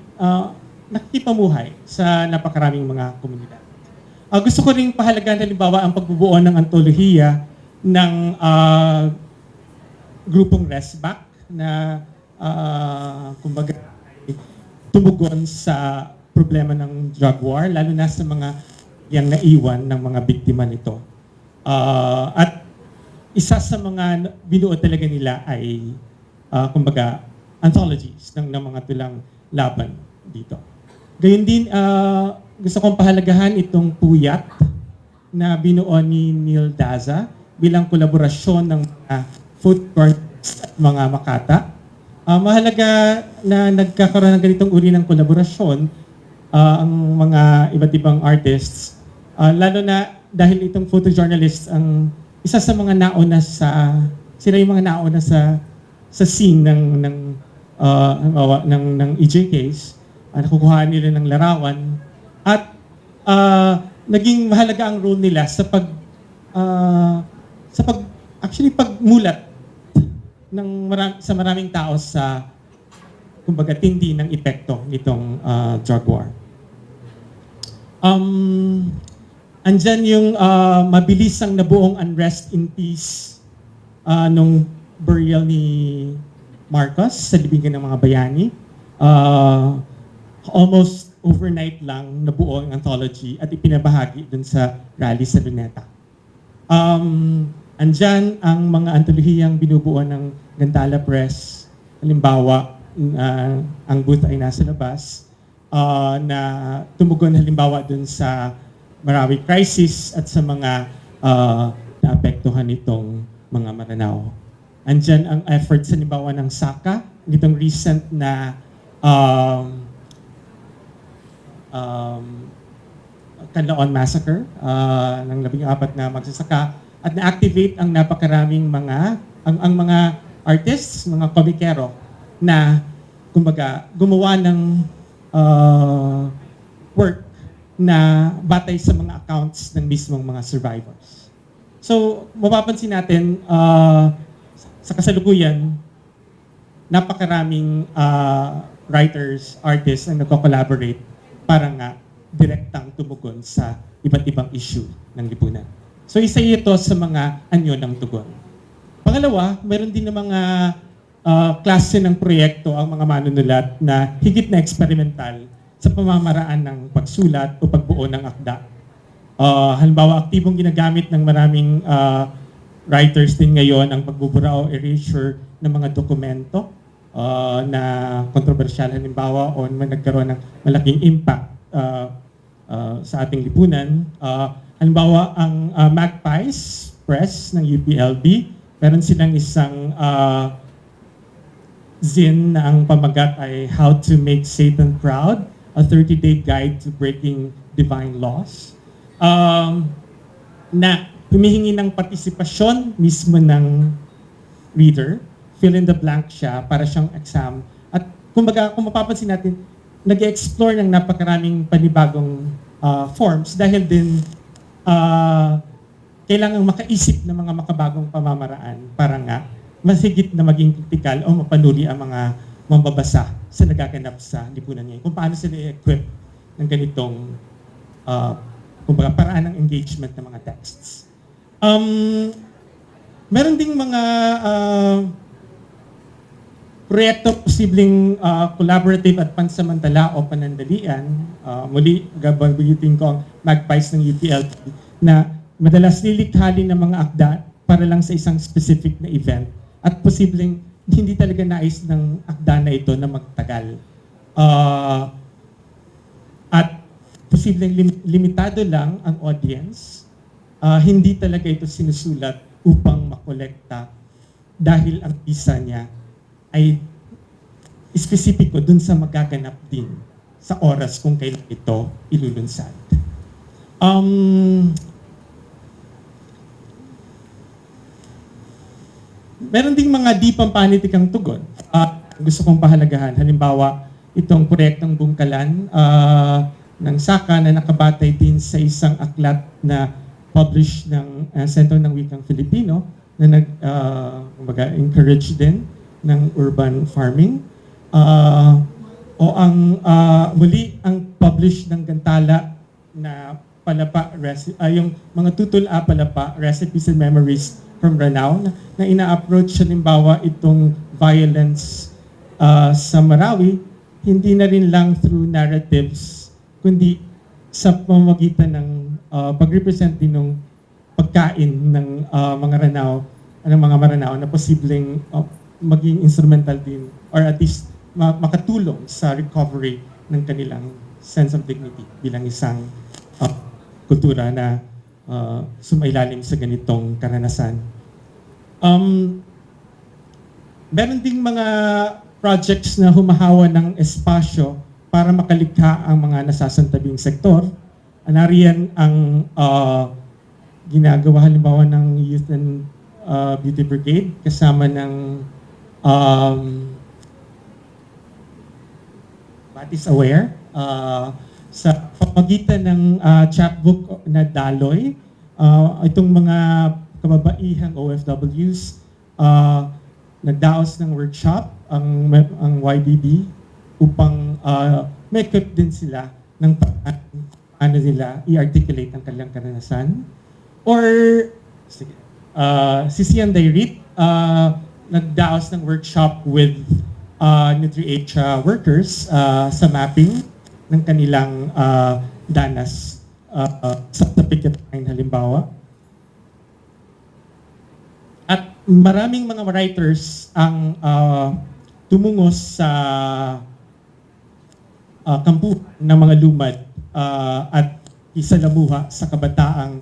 nakikipamuhay sa napakaraming mga komunidad. Gusto ko rin pahalagaan halimbawa ang pagbubuo ng antolohiya ng grupong Resback na kumbaga tumugon sa problema ng drug war, lalo na sa mga yang naiwan ng mga biktima nito. At isa sa mga binuo talaga nila ay kumbaga anthologies ng mga tulang laban dito. Gayun din, gusto kong pahalagahan itong puyat na binuo ni Neil Daza bilang kolaborasyon ng mga food courts at mga makata. Mahalaga na nagkakaroon ng ganitong uri ng kolaborasyon ang mga iba't ibang artists, lalo na dahil itong photojournalists ang isa sa mga nauna sila yung mga nauna sa scene ng EJ case. Nakukuhaan nila ng larawan at naging mahalaga ang role nila sa pagmulat sa maraming tao sa kumbaga tindi ng epekto nitong drug war. Andyan yung mabilisang nabuong unrest in peace nung burial ni Marcos sa libingan ng mga bayani. Almost overnight lang nabuo ang anthology at ipinabahagi dun sa rally sa Luneta. Andyan ang mga antologiyang binubuo ng Gantala Press. Halimbawa, ang booth ay nasa labas na tumugon halimbawa dun sa Marawi crisis at sa mga naapektuhan nitong mga Maranao. Andyan ang efforts halimbawa ng Saka, nitong recent na Canlaon Massacre ng 14 na magsasaka at na-activate ang napakaraming ang mga artists, mga komikero na kumbaga gumawa ng work na batay sa mga accounts ng mismong mga survivors. So, mapapansin natin sa kasalukuyan, napakaraming writers, artists ang nagko-collaborate para nga direktang tumugon sa iba't ibang issue ng lipunan. So, isa ito sa mga anyo ng tugon. Pangalawa, meron din ng mga klase ng proyekto ang mga manunulat na higit na experimental sa pamamaraan ng pagsulat o pagbuo ng akda. Halimbawa, aktibong ginagamit ng maraming writers din ngayon ang pagbubura o erasure ng mga dokumento na kontrobersyal halimbawa o nagkaroon ng malaking impact sa ating lipunan. Halimbawa, ang Magpies Press ng UPLB, meron silang isang zine na ang pamagat ay How to Make Satan Proud, a 30-day guide to breaking divine laws, na humihingi ng partisipasyon mismo ng reader, fill in the blank siya para siyang exam. At kumbaga, kung mapapansin natin, nag-explore ng napakaraming panibagong forms dahil din kailangang makaisip ng mga makabagong pamamaraan para nga mas higit na maging kritikal o mapanuli ang mga mambabasa sa nagaganap sa lipunan ngayon. Kung paano sila i-equip ng ganitong kumbaga paraan ng engagement ng mga texts. Meron ding mga proyekto posibleng collaborative at pansamantala o panandalian. Muli, gabagutin ko ang Magpies ng UPLB na madalas lilikhali ng mga akda para lang sa isang specific na event at posibleng hindi talaga nais ng akda na ito na magtagal. At posibleng limitado lang ang audience. Hindi talaga ito sinusulat upang makolekta dahil ang isa niya ay espesipiko dun sa magaganap din sa oras kung kailan ito ilulunsad. Meron ding mga di pampanitikang tugon. Gusto kong pahalagahan. Halimbawa, itong proyektong Bungkalan ng Saka na nakabatay din sa isang aklat na published ng Sentro ng Wikang Filipino na encourage din ng urban farming. Muli ang publish ng Gantala na palapa, yung mga tutula palapa, recipes and memories from Ranao, na ina-approach halimbawa itong violence sa Marawi, hindi na rin lang through narratives, kundi sa pamamagitan ng pag-represent din ng pagkain ng mga Maranao na posibleng maging instrumental din or at least makatulong sa recovery ng kanilang sense of dignity bilang isang kultura na sumailalim sa ganitong karanasan. Meron ding mga projects na humahawa ng espasyo para makalikha ang mga nasasantabing sektor. Nariyan ang ginagawa halimbawa ng Youth and Beauty Brigade kasama ng Batis Aware sa pamagitan ng chapbook na Daloy. Itong mga kababaihang OFWs nagdaos ng workshop ang YBB upang make-up din sila ng paano nila i-articulate ang kanilang karanasan. Or si Sian Dairit nagdaos ng workshop with NutriH workers sa mapping ng kanilang danas sa picket line halimbawa. At maraming mga writers ang tumungos sa kampuhan ng mga lumad at isalamuha sa kabataang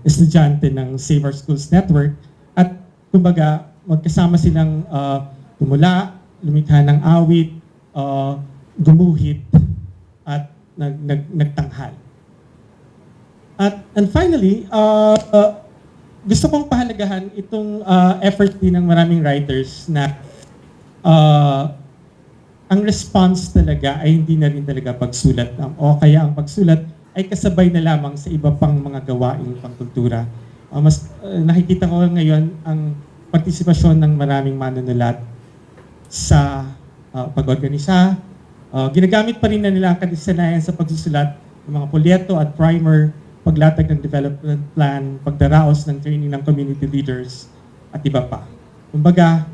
estudyante ng Save Our Schools Network. At kumbaga, magkasama silang tumula, lumikha ng awit, gumuhit, at nagtanghal. And finally, gusto kong pahalagahan itong effort din ng maraming writers na ang response talaga ay hindi na rin talaga pagsulat. O kaya ang pagsulat ay kasabay na lamang sa iba pang mga gawaing pangkultura. Nakikita ko ngayon ang partisipasyon ng maraming manunulat sa pag-organisa. Ginagamit pa rin na nila ang kadisanayan sa pagsusulat ng mga polyeto at primer, paglatag ng development plan, pagdaraos ng training ng community leaders, at iba pa. Kumbaga,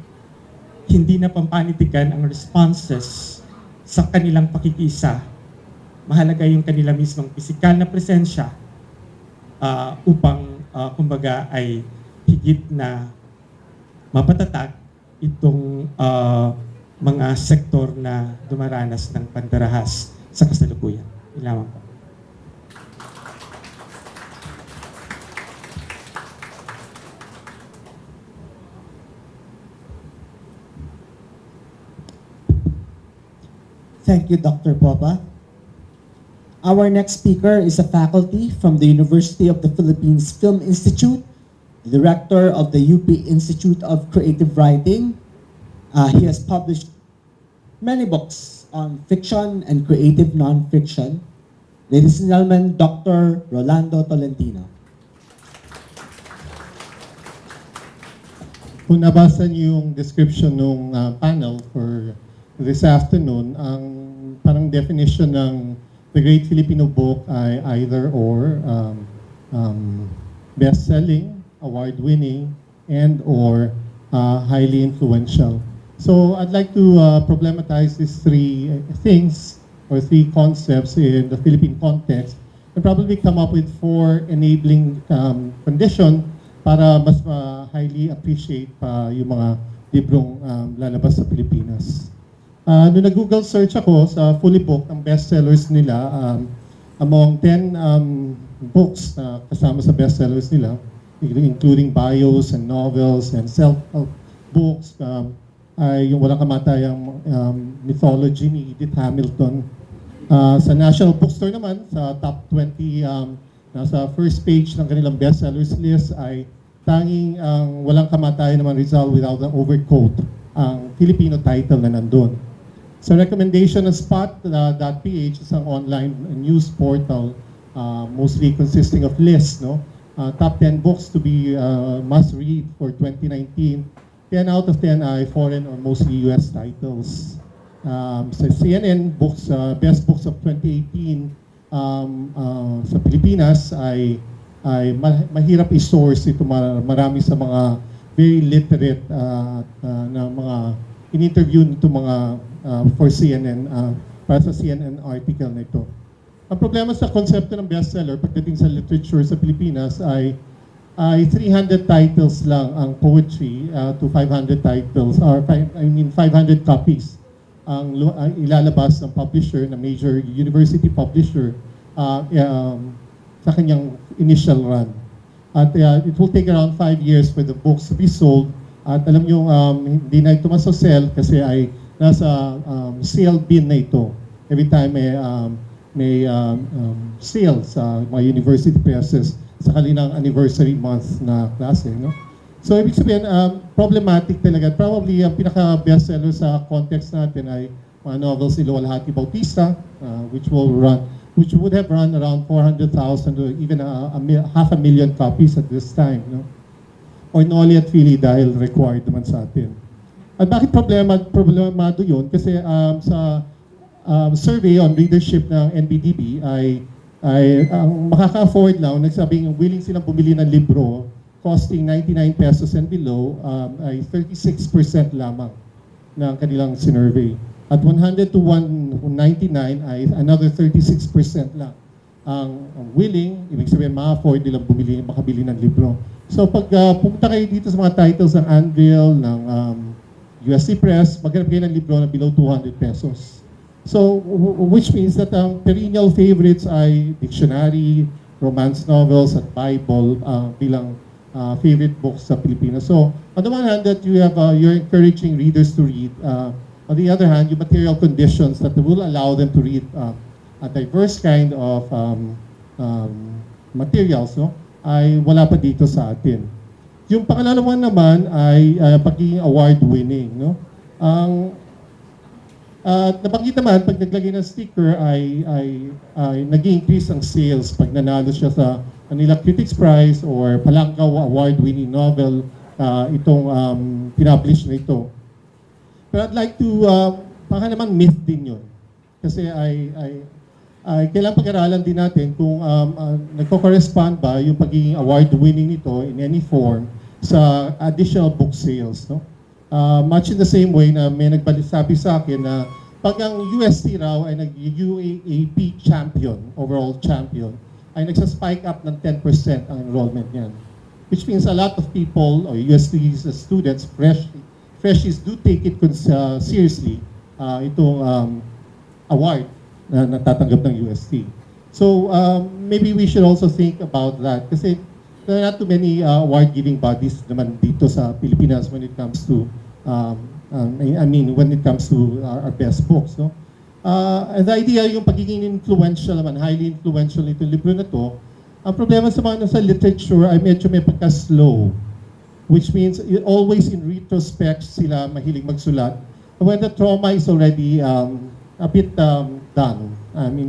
hindi na pampanitikan ang responses sa kanilang pakikisa. Mahalaga yung kanila mismong pisikal na presensya upang, kumbaga, ay higit na mapatatag itong mga sektor na dumaranas ng pandarahas sa kasalukuyan. Ilawan po. Thank you, Dr. Popa. Our next speaker is a faculty from the University of the Philippines Film Institute, the director of the UP Institute of Creative Writing. He has published many books on fiction and creative non-fiction. Ladies and gentlemen, Dr. Rolando Tolentino. Kung nabasa niyo yung description ng panel for this afternoon, ang parang definition ng the great Filipino book ay either or, best-selling, award-winning, and or highly influential. So I'd like to problematize these three things or three concepts in the Philippine context and probably come up with 4 enabling condition para mas highly appreciate pa yung mga librong lalabas sa Pilipinas. Nung nag-Google search ako sa fully book, ang bestsellers nila, among 10 books na kasama sa bestsellers nila, including bios and novels and self-help books, ay yung Walang Kamatayang Mythology ni Edith Hamilton. Sa National Bookstore naman, sa top 20, nasa first page ng kanilang bestsellers list ay tanging ang Walang Kamatayan naman Rizal Without an Overcoat, ang Filipino title na nandun. Sa recommendation ng Spot.ph, isang online news portal, mostly consisting of lists, no? top 10 books to be must read for 2019. 10 out of 10 ay foreign or mostly US titles. Sa CNN books, best books of 2018 sa Pilipinas ay mahirap i-source ito, marami sa mga very literate na mga in-interview nito mga for CNN, para sa CNN article na ito. Ang problema sa konsepto ng bestseller pagdating sa literature sa Pilipinas ay 300 titles lang ang poetry to 500 titles, or 500 copies ang ilalabas ng publisher, na major university publisher sa kanyang initial run. At it will take around 5 years for the books to be sold. At alam nyo, hindi na ito masasell kasi ay nasa sale bin na ito. Every time may sale sa mga university presses sa kanilang anniversary month na klase. No? So ibig sabihin, problematic talaga. Probably ang pinaka-bestseller sa context natin ay mga novels ni Luwalhati Bautista, which would have run around 400,000 or even 500,000 copies at this time. No? Or Noli at Fili dahil required naman sa atin. At bakit problemado yun? Kasi sa survey on readership ng NBDB ay ang makaka-afford lang, nagsabing willing silang bumili ng libro costing 99 pesos and below ay 36% lamang ng kanilang sinurvey. At 100 to 199 ay another 36% lang ang willing, ibig sabihin ma-afford nilang makabili ng libro. So pag pumunta kayo dito sa mga titles ng Anvil, ng USC Press, maghanap kayo ng libro na below 200 pesos. So, which means that ang perennial favorites ay dictionary, romance novels, at Bible bilang favorite books sa Pilipinas. So, on the one hand, that you're encouraging readers to read. On the other hand, yung material conditions that will allow them to read a diverse kind of materials, no, ay wala pa dito sa atin. Yung pangalawa naman ay pagiging award-winning, no. Nabanggit naman, pag naglagay ng sticker ay nag-increase ang sales pag nanalo siya sa Manila Critics Prize or Palangkaw award-winning novel itong pinablish na ito. Pero I'd like to, baka naman myth din yun. Kasi kailangan pag-aralan din natin kung nagko-correspond ba yung pagiging award-winning nito in any form sa additional book sales, no? Much in the same way na may nagsabi sa akin na pag ang UST raw ay nag-UAAP champion, overall champion, ay nagsa-spike up ng 10% ang enrollment niyan. Which means a lot of people, or UST students, freshies do take it seriously, itong award na natatanggap ng UST. So maybe we should also think about that kasi there are not too many award-giving bodies naman dito sa Pilipinas when it comes to when it comes to our best books, no? And the idea yung pagiging influential naman, highly influential nito libro na to, ang problema sa mga sa literature ay medyo may pagka-slow, which means always in retrospect sila mahilig magsulat when the trauma is already a bit done,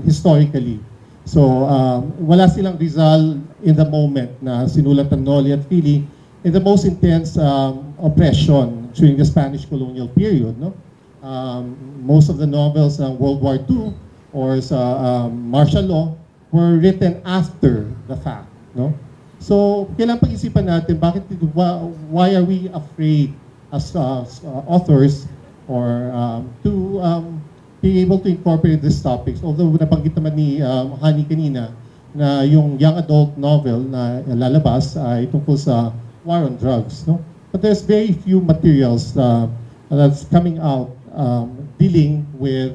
historically. So, wala silang Rizal in the moment na sinulat ng Noli at Fili in the most intense oppression during the Spanish colonial period, no? Most of the novels ng World War II or sa martial law were written after the fact, no? So, kailangan pag-isipan natin why are we afraid as authors or to be able to incorporate these topics. Although nabanggit naman ni Hani kanina na yung young adult novel na lalabas ay tungkol sa war on drugs, no? But there's very few materials that's coming out dealing with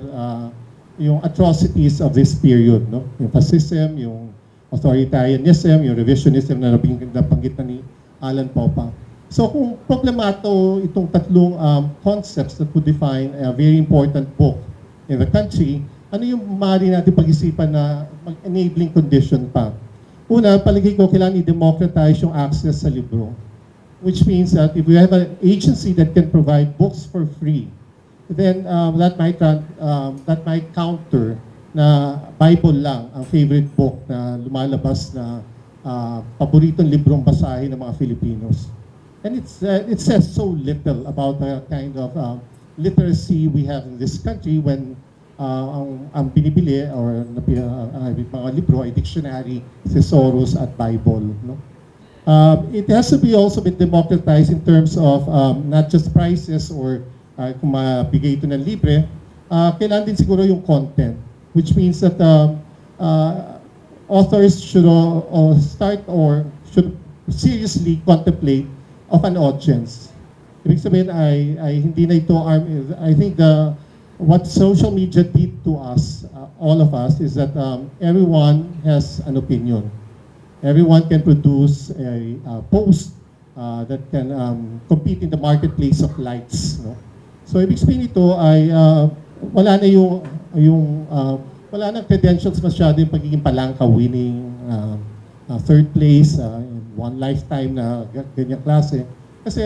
yung atrocities of this period, no? Yung fascism, yung authoritarianism, yung revisionism na nabanggit na ni Allan Popa. So kung problemato itong tatlong concepts that would define a very important book in the country, ano yung maaari natin pag-isipan na mag-enabling condition pa? Una, palagay ko kailangan i-democratize yung access sa libro. Which means that if we have an agency that can provide books for free, then that might counter na Bible lang ang favorite book na lumalabas na paboritong librong basahin ng mga Filipinos. And it says so little about the kind of literacy we have in this country when ang binibili or mga libro ay dictionary, thesaurus at Bible. No? It has to be also been democratized in terms of not just prices or kung mabigay ito ng libre, kailangan din siguro yung content, which means that authors should start or should seriously contemplate of an audience. Ibig sabihin ay hindi na ito I think what social media did to us, all of us, is that everyone has an opinion. Everyone can produce a post that can compete in the marketplace of likes. No? So ibig sabihin ito ay wala na credentials masyado yung pagiging palangka, winning, third place, one lifetime na ganyang klase. Kasi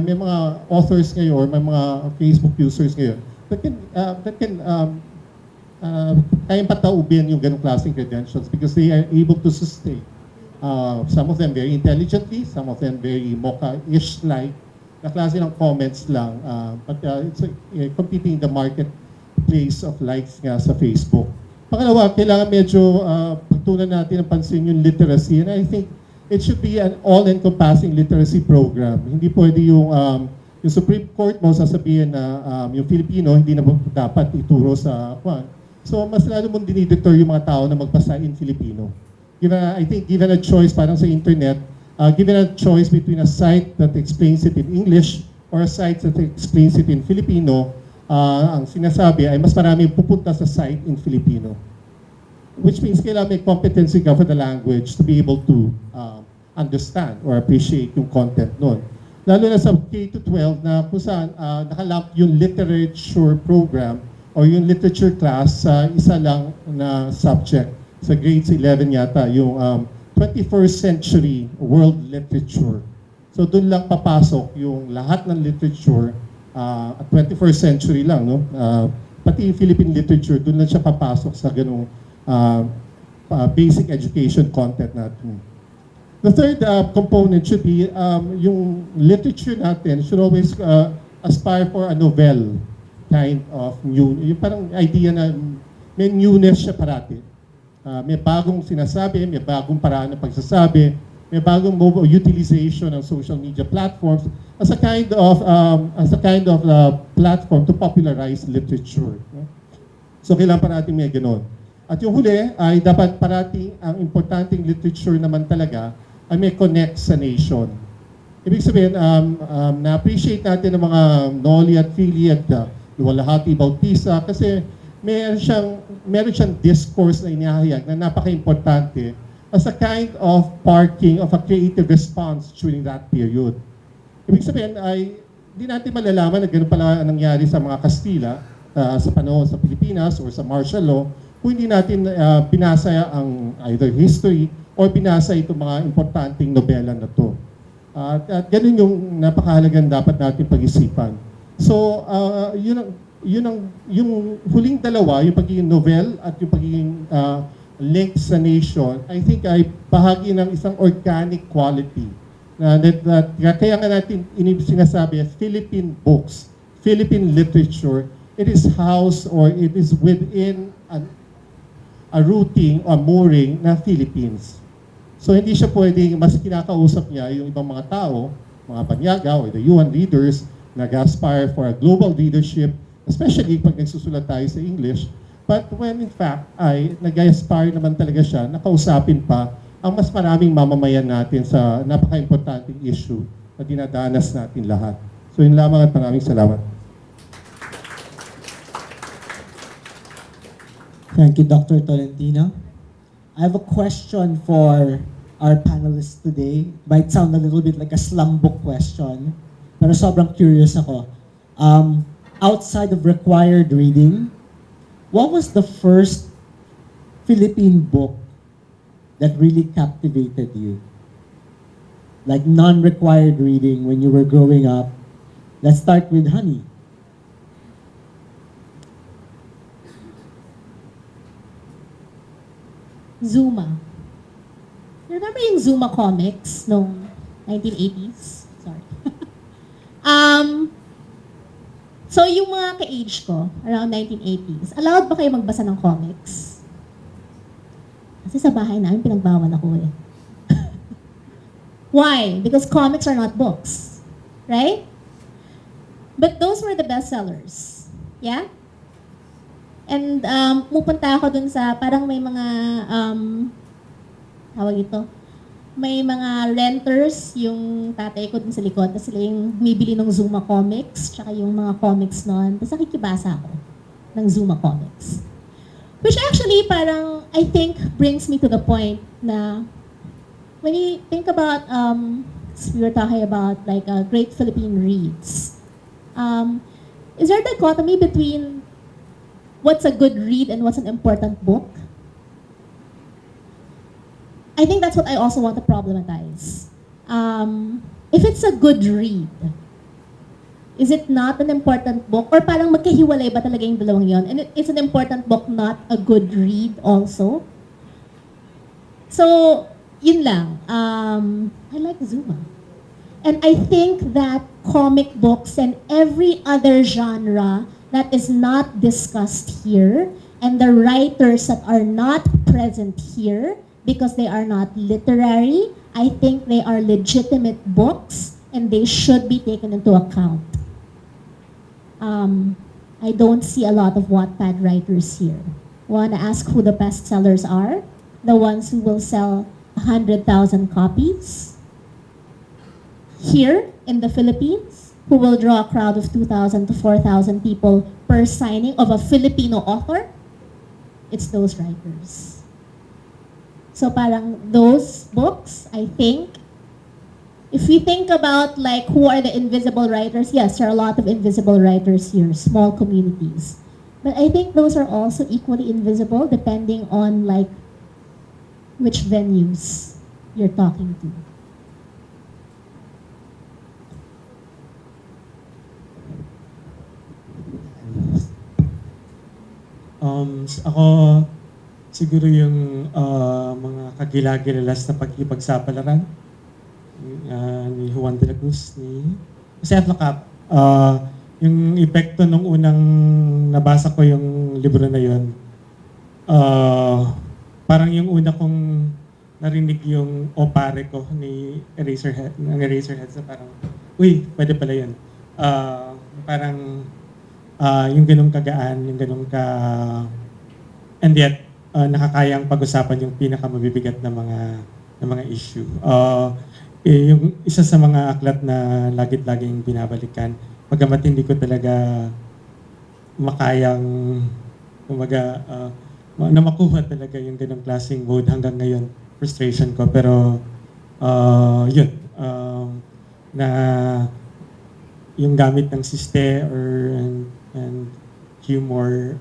may mga authors ngayon or may mga Facebook users ngayon that can kayang pataubin yung ganong klaseng credentials because they are able to sustain. Some of them very intelligently, some of them very mocha-ish like, na klase ng comments lang. But it's competing in the marketplace of likes nga sa Facebook. Pangalawa, kailangan medyo pagtunan natin ang pansin yung literacy. And I think it should be an all-encompassing literacy program. Hindi pwede yung Supreme Court mo sasabihin na yung Filipino hindi na dapat ituro sa kwan. So mas lalo mong dinideter yung mga tao na magbasa in Filipino. I think given a choice parang sa internet, given a choice between a site that explains it in English or a site that explains it in Filipino, ang sinasabi ay mas maraming pupunta sa site in Filipino. Which means kailangan may competency ka for the language to be able to understand or appreciate yung content nun. Lalo na sa K-12 na kung saan nakalap yung literature program or yung literature class sa isa lang na subject. Sa grades 11 yata, yung 21st century world literature. So doon lang papasok yung lahat ng literature at 21st century lang, no? Pati yung Philippine literature, doon lang siya papasok sa ganung basic education content natin. The third component should be yung literature natin should always aspire for a novel kind of new, yung parang idea na may newness siya parati. May bagong sinasabi, may bagong paraan ng pagsasabi, may bagong utilization ng social media platforms as a kind of platform to popularize literature. So kailangan parating may gano'n. At yung huli ay dapat parating ang importanteng literature naman talaga ay may connect sa nation. Ibig sabihin, na-appreciate natin ng mga Noli at Fili at Luwalhati Bautista kasi meron siyang discourse na inihahayag na napaka-importante as a kind of parking of a creative response during that period. Ibig sabihin ay di natin malalaman na gano'n pala nangyari sa mga Kastila sa panahon sa Pilipinas or sa martial law kung hindi natin binasa ang either history or binasa itong mga importanteng nobela na to. At ganun yung napakahalagang dapat natin pag-isipan. So, yung huling dalawa, yung pagiging novel at yung pagiging link sa nation, I think ay bahagi ng isang organic quality. Kaya nga natin sinasabi, Philippine books, Philippine literature, it is housed or it is within a routing or mooring na Philippines. So hindi siya pwedeng, mas kinakausap niya yung ibang mga tao, mga banyaga or the UN readers, nag-aspire for a global leadership, especially pag nagsusulat tayo sa English. But when in fact ay nag-aspire naman talaga siya, nakausapin pa ang mas maraming mamamayan natin sa napaka-importanting issue na dinadanas natin lahat. So yun lamang at maraming salamat. Thank you, Dr. Tolentino. I have a question for our panelists today. Might sound a little bit like a slum book question, pero sobrang curious ako. Outside of required reading, what was the first Philippine book that really captivated you? Like non-required reading when you were growing up. Let's start with Honey. Zuma. remember yung Zuma comics nung 1980s? Sorry. So yung mga ka-age ko, around 1980s, allowed ba kayo magbasa ng comics? Kasi sa bahay namin, pinagbawal ako eh. Why? Because comics are not books. Right? But those were the bestsellers. Yeah? And pupunta ako dun sa, parang may mga, tawag ito, may mga renters, yung tatay ko dun sa likod, tapos sila yung bumibili ng Zuma comics, tsaka yung mga comics nun, tapos nakikibasa ako ng Zuma comics. Which actually parang, I think, brings me to the point na, when you think about, we were talking about like great Philippine reads, is there a dichotomy between what's a good read and what's an important book? I think that's what I also want to problematize. If it's a good read, is it not an important book? Or parang magkahiwalay ba talaga yung dalawang yon? And it's an important book, not a good read also? So, yun lang. I like Zuma. And I think that comic books and every other genre that is not discussed here, and the writers that are not present here, because they are not literary, I think they are legitimate books and they should be taken into account. I don't see a lot of Wattpad writers here. Want to ask who the bestsellers are? The ones who will sell 100,000 copies? Here in the Philippines, who will draw a crowd of 2,000 to 4,000 people per signing of a Filipino author? It's those writers. So parang those books, I think, if we think about like who are the invisible writers, yes, there are a lot of invisible writers here, small communities. But I think those are also equally invisible depending on like which venues you're talking to. Ako, siguro yung mga kagilagilalas na pagkipagsapalaran ni Juan de la Cruz, kasi Atlacap, yung epekto nung unang nabasa ko yung libro na yun, parang yung una kong narinig yung opare ko ni Eraserhead, ng Eraserhead, sa parang, uy, pwede pala yun. Parang yung ganung kagaan, yung ganung and yet nakakayang pag-usapan yung pinakamabibigat na mga issue. Yung isa sa mga aklat na laging binabalikan, pagamat hindi ko talaga makayang na makuha talaga yung ganung klaseng mode hanggang ngayon, frustration ko, pero yun, na yung gamit ng siste and humor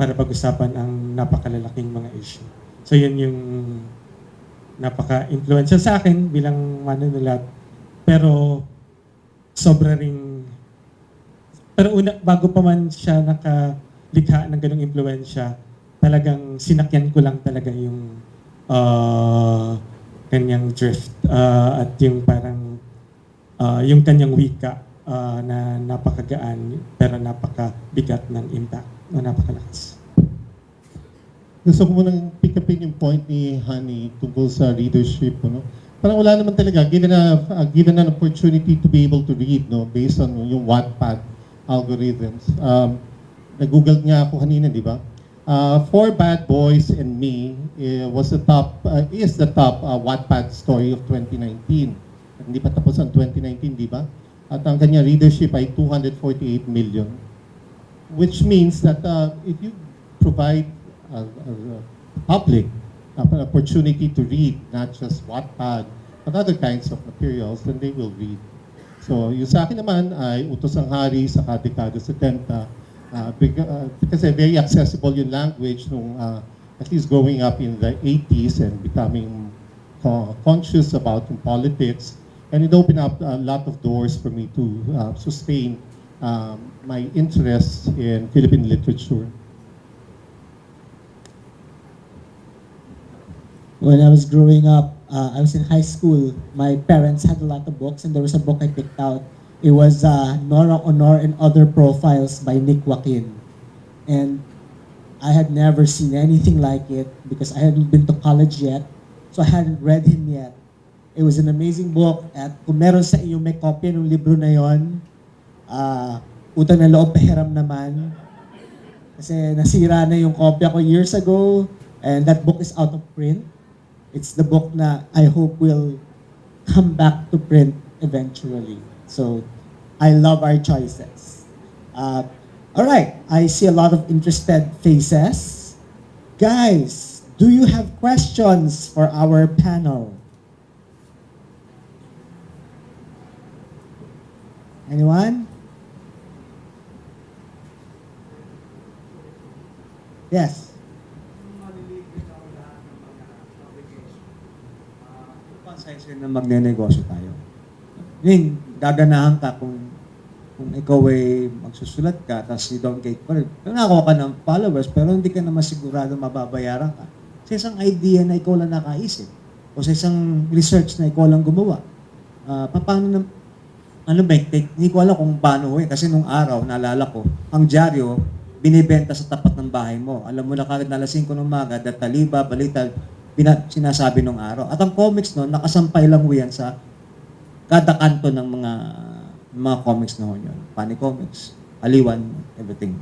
para pag-usapan ang napakalalaking mga issue. So yun yung napaka-influential sa akin bilang manunulat. Pero sobra ring, pero bago pa man siya nakalikha ng ganung impluensya, talagang sinakyan ko lang talaga yung kanyang drift at yung parang yung kanyang wika na napakagaan pero napakabigat ng impact na napakalakas. Gusto ko munang pick upin yung point ni Honey tungkol sa readership. No? Parang wala naman talaga, given an opportunity to be able to read, no, based on yung Wattpad algorithms. Nag-google nga ako kanina, di ba? Four Bad Boys and Me is the top Wattpad story of 2019. At hindi pa tapos ang 2019, di ba? At ang kanya readership ay 248 million. Which means that if you provide a public an opportunity to read, not just Wattpad, but other kinds of materials, then they will read. So yung sa akin naman ay Utos ang Hari sa dekada 70, kasi very accessible yung language nung at least growing up in the 80s and becoming conscious about yung politics. And it opened up a lot of doors for me to sustain my interest in Philippine literature. When I was growing up, I was in high school. My parents had a lot of books, and there was a book I picked out. It was Nora Honor and Other Profiles by Nick Joaquin. And I had never seen anything like it because I hadn't been to college yet, so I hadn't read him yet. It was an amazing book, at kung meron sa iyo may kopya ng libro na yon, utang na loob, pahiram naman. Kasi nasira na yung kopya ko years ago, and that book is out of print. It's the book na I hope will come back to print eventually. So, I love our choices. All right, I see a lot of interested faces. Guys, do you have questions for our panel? Anyone? Yes. Size na magne-negosyo tayo. Yung gaganahan ka kung ikaw ay magsusulat ka, tapos you don't get credit. Nangako ka ng followers, pero hindi ka naman sigurado mababayaran ka. Sa isang idea na ikaw lang nakaisip, o sa isang research na ikaw lang gumawa. Paano na, ano ba, hindi ko alam kung paano kasi nung araw, naalala ko, ang dyaryo, binibenta sa tapat ng bahay mo. Alam mo na kagad na 5 ng umaga, dataliba, balita, sinasabi nung araw. At ang comics noon, nakasampay lang yan sa kada kanto ng mga comics noon yun. Funny comics, aliwan, everything.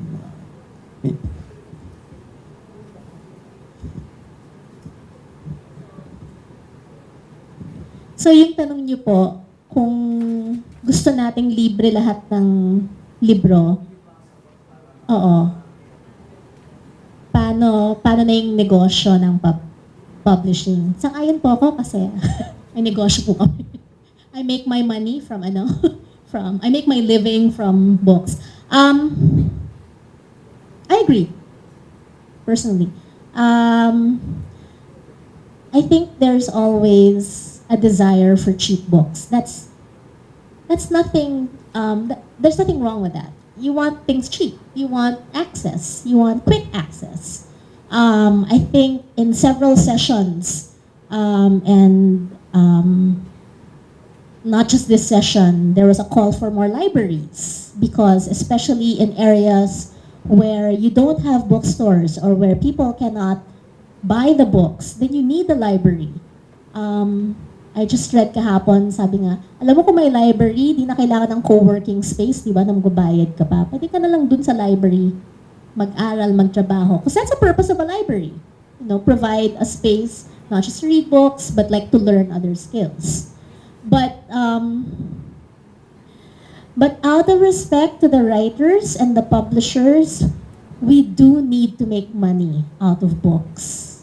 So yung tanong niyo po, kung gusto nating libre lahat ng libro, oo. Paano na yung negosyo ng publishing? Sang-ayon po ako kasi may negosyo po kami. I make my money from I make my living from books. I agree, personally. I think there's always a desire for cheap books. That's nothing, there's nothing wrong with that. You want things cheap. You want access. You want quick access. I think in several sessions, not just this session, there was a call for more libraries because especially in areas where you don't have bookstores or where people cannot buy the books, then you need the library. I just read kahapon, sabi nga, alam mo kung may library, di na kailangan ng co-working space, di ba, na magbabayad ka pa. Pwede ka na lang dun sa library, mag-aral, magtrabaho. Because that's the purpose of a library. You know, provide a space, not just to read books, but like to learn other skills. But out of respect to the writers and the publishers, we do need to make money out of books.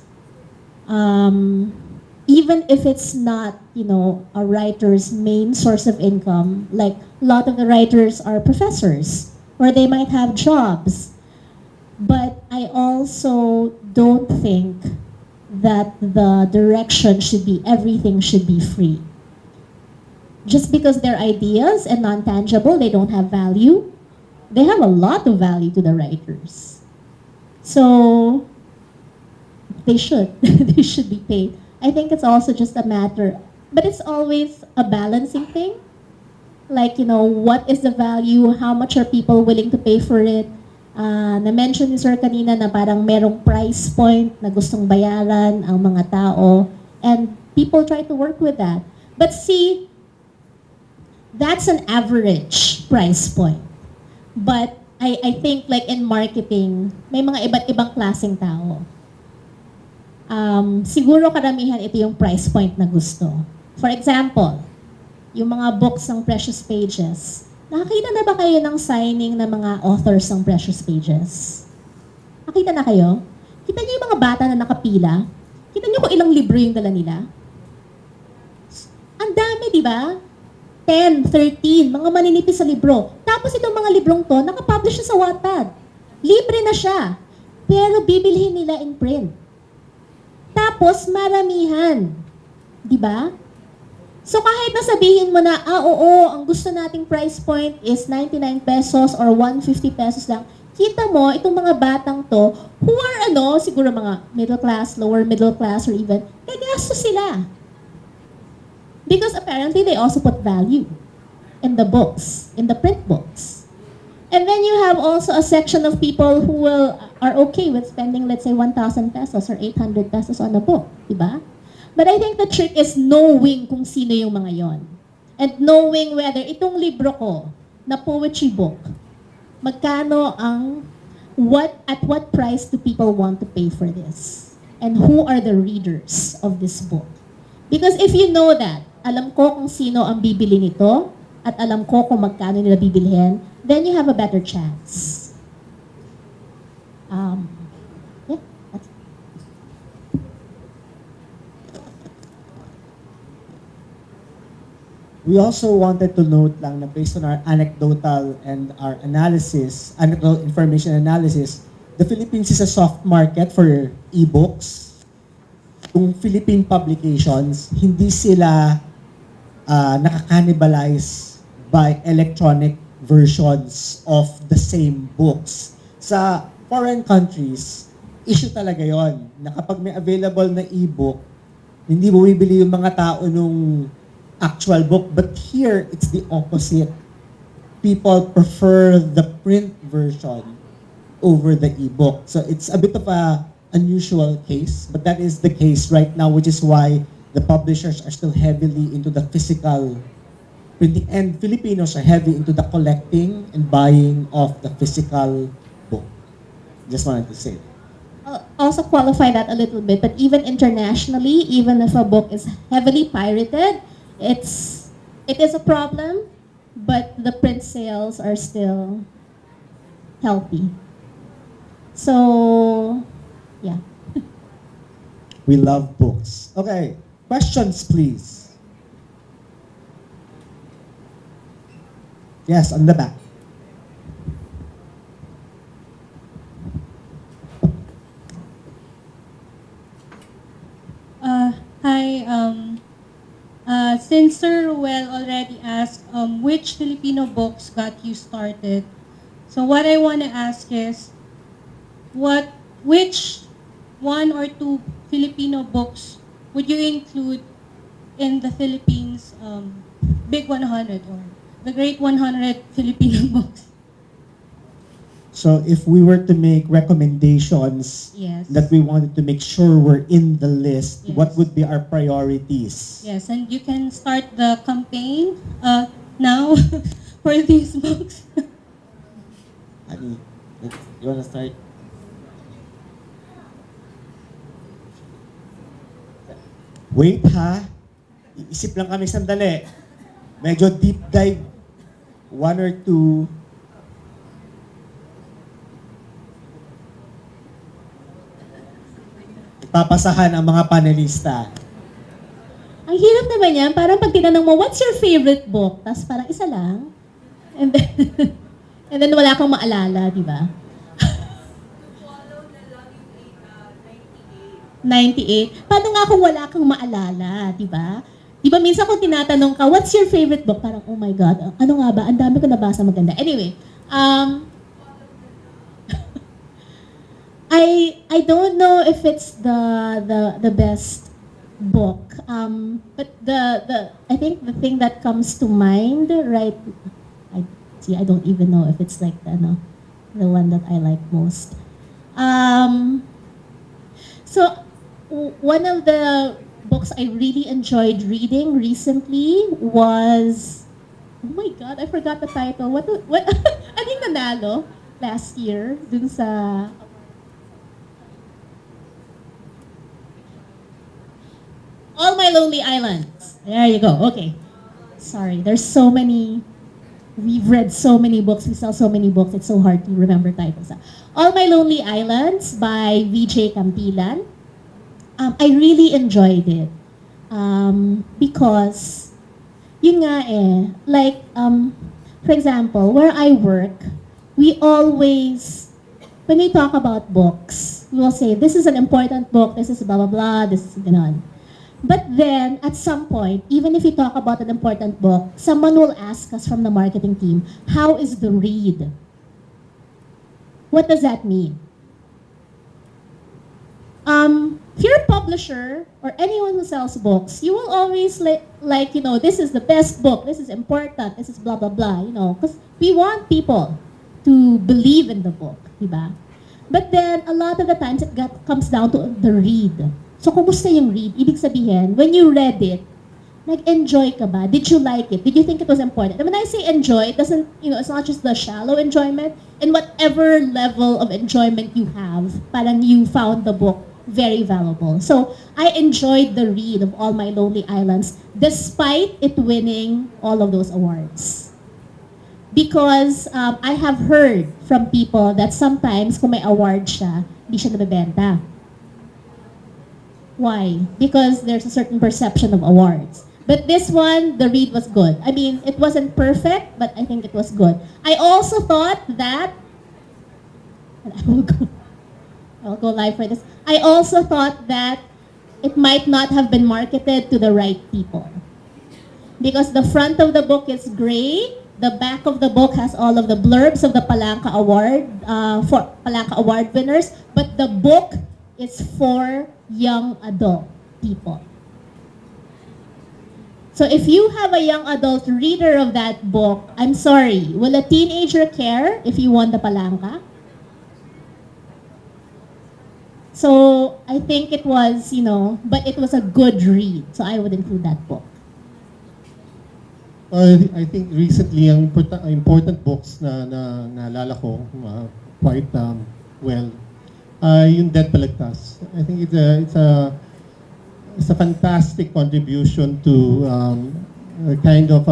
Even if it's not, a writer's main source of income, like a lot of the writers are professors, or they might have jobs. But I also don't think that the direction should be everything should be free. Just because they're ideas and non-tangible, they don't have value. They have a lot of value to the writers. So, they should. They should be paid. I think it's also just a matter, but it's always a balancing thing. Like, what is the value? How much are people willing to pay for it? Na-mention ni Sir kanina na parang merong price point na gustong bayaran ang mga tao. And people try to work with that. But see, that's an average price point. But I think like in marketing, may mga iba't ibang klaseng tao. Siguro karamihan ito yung price point na gusto. For example, yung mga books ng Precious Pages. Nakakita na ba kayo ng signing ng mga authors ng Precious Pages? Nakita na kayo? Kita niyo yung mga bata na nakapila? Kita niyo kung ilang libro yung dala nila? Ang dami, di ba? 10, 13, mga maninipis sa libro. Tapos itong mga librong to, nakapublish siya sa Wattpad. Libre na siya. Pero bibilhin nila in print. Tapos maramihan. Di ba? So kahit na sabihin mo na, oo, ang gusto nating price point is 99 pesos or 150 pesos lang, kita mo, itong mga batang to, who are siguro mga middle class, lower middle class, or even, gagastos sila. Because apparently they also put value in the books, in the print books. And then you have also a section of people who are okay with spending, let's say, 1,000 pesos or 800 pesos on a book, diba? But I think the trick is knowing kung sino yung mga yon. And knowing whether itong libro ko, na poetry book, magkano at what price do people want to pay for this? And who are the readers of this book? Because if you know that, alam ko kung sino ang bibili nito, at alam ko kung magkano nila bibilhin, then you have a better chance. Yeah, that's it. We also wanted to note lang na based on our anecdotal and our analysis, anecdotal information analysis, the Philippines is a soft market for e-books. Kung Philippine publications, hindi sila nakakannibalize by electronic versions of the same books. Sa foreign countries, issue talaga yon na kapag may available na e-book, hindi mo bibili yung mga tao nung actual book. But here, it's the opposite. People prefer the print version over the e-book. So it's a bit of a unusual case, but that is the case right now, which is why the publishers are still heavily into the physical printing, and Filipinos are heavy into the collecting and buying of the physical book. Just wanted to say. I'll also qualify that a little bit, but even internationally, even if a book is heavily pirated, it is a problem, but the print sales are still healthy. So, yeah. We love books. Okay, questions please. Yes, on the back. Hi, since Sir Ruel already asked which Filipino books got you started, so what I want to ask is, which one or two Filipino books would you include in the Philippines Big 100 or the Great 100 Filipino books? So if we were to make recommendations Yes. that we wanted to make sure we're in the list, Yes. what would be our priorities? Yes, and you can start the campaign now for these books. Ani, you wanna start? Wait ha, iisip lang kami sandali. Medyo deep dive, one or two. Papasahan ang mga panelista. Ang hirap naman yan, parang pag tinanong mo, what's your favorite book? Tapos parang isa lang. And then, and then wala kang maalala, di ba? 98. Paano nga kung wala kang maalala, di ba? Di ba minsan kung tinatanong ka, what's your favorite book? Parang, oh my God, ano nga ba? Ang dami ko nabasa maganda. Anyway, I don't know if it's the best book, but I think the thing that comes to mind, right? I don't even know if it's like the one that I like most. So one of the books I really enjoyed reading recently was, oh my God, I forgot the title. What? I think nanalo last year dun sa. All My Lonely Islands. There you go. Okay. Sorry, there's so many. We've read so many books. We sell so many books. It's so hard to remember titles. All My Lonely Islands by VJ Campilan. I really enjoyed it. Because, yun nga like, for example, where I work, we always, when we talk about books, we will say, this is an important book, this is blah, blah, blah, this is ganon. But then, at some point, even if we talk about an important book, someone will ask us from the marketing team, how is the read? What does that mean? If you're a publisher or anyone who sells books, you will always like, you know, this is the best book, this is important, this is blah, blah, blah, you know, because we want people to believe in the book, diba? But then, a lot of the times, comes down to the read. So, kumusta yung read? Ibig sabihin, when you read it, nag-enjoy ka ba? Did you like it? Did you think it was important? And when I say enjoy, it doesn't, you know, it's not just the shallow enjoyment. In whatever level of enjoyment you have, parang you found the book very valuable. So, I enjoyed the read of All My Lonely Islands despite it winning all of those awards. Because I have heard from people that sometimes kung may award siya, hindi siya nabebenta. Why? Because there's a certain perception of awards. But this one, the read was good. I mean, it wasn't perfect, but I think it was good. I also thought that, and I'll go live for this. I also thought that it might not have been marketed to the right people. Because the front of the book is gray, the back of the book has all of the blurbs of the Palanca Award, for Palanca Award winners, but the book is for young adult people. So if you have a young adult reader of that book, I'm sorry, will a teenager care if you won the Palanca? So I think it was, you know, but it was a good read, so I would include that book. I think recently, ang important books na naalala ko quite well, yung Dead Palagtas. I think it's a fantastic contribution to a kind of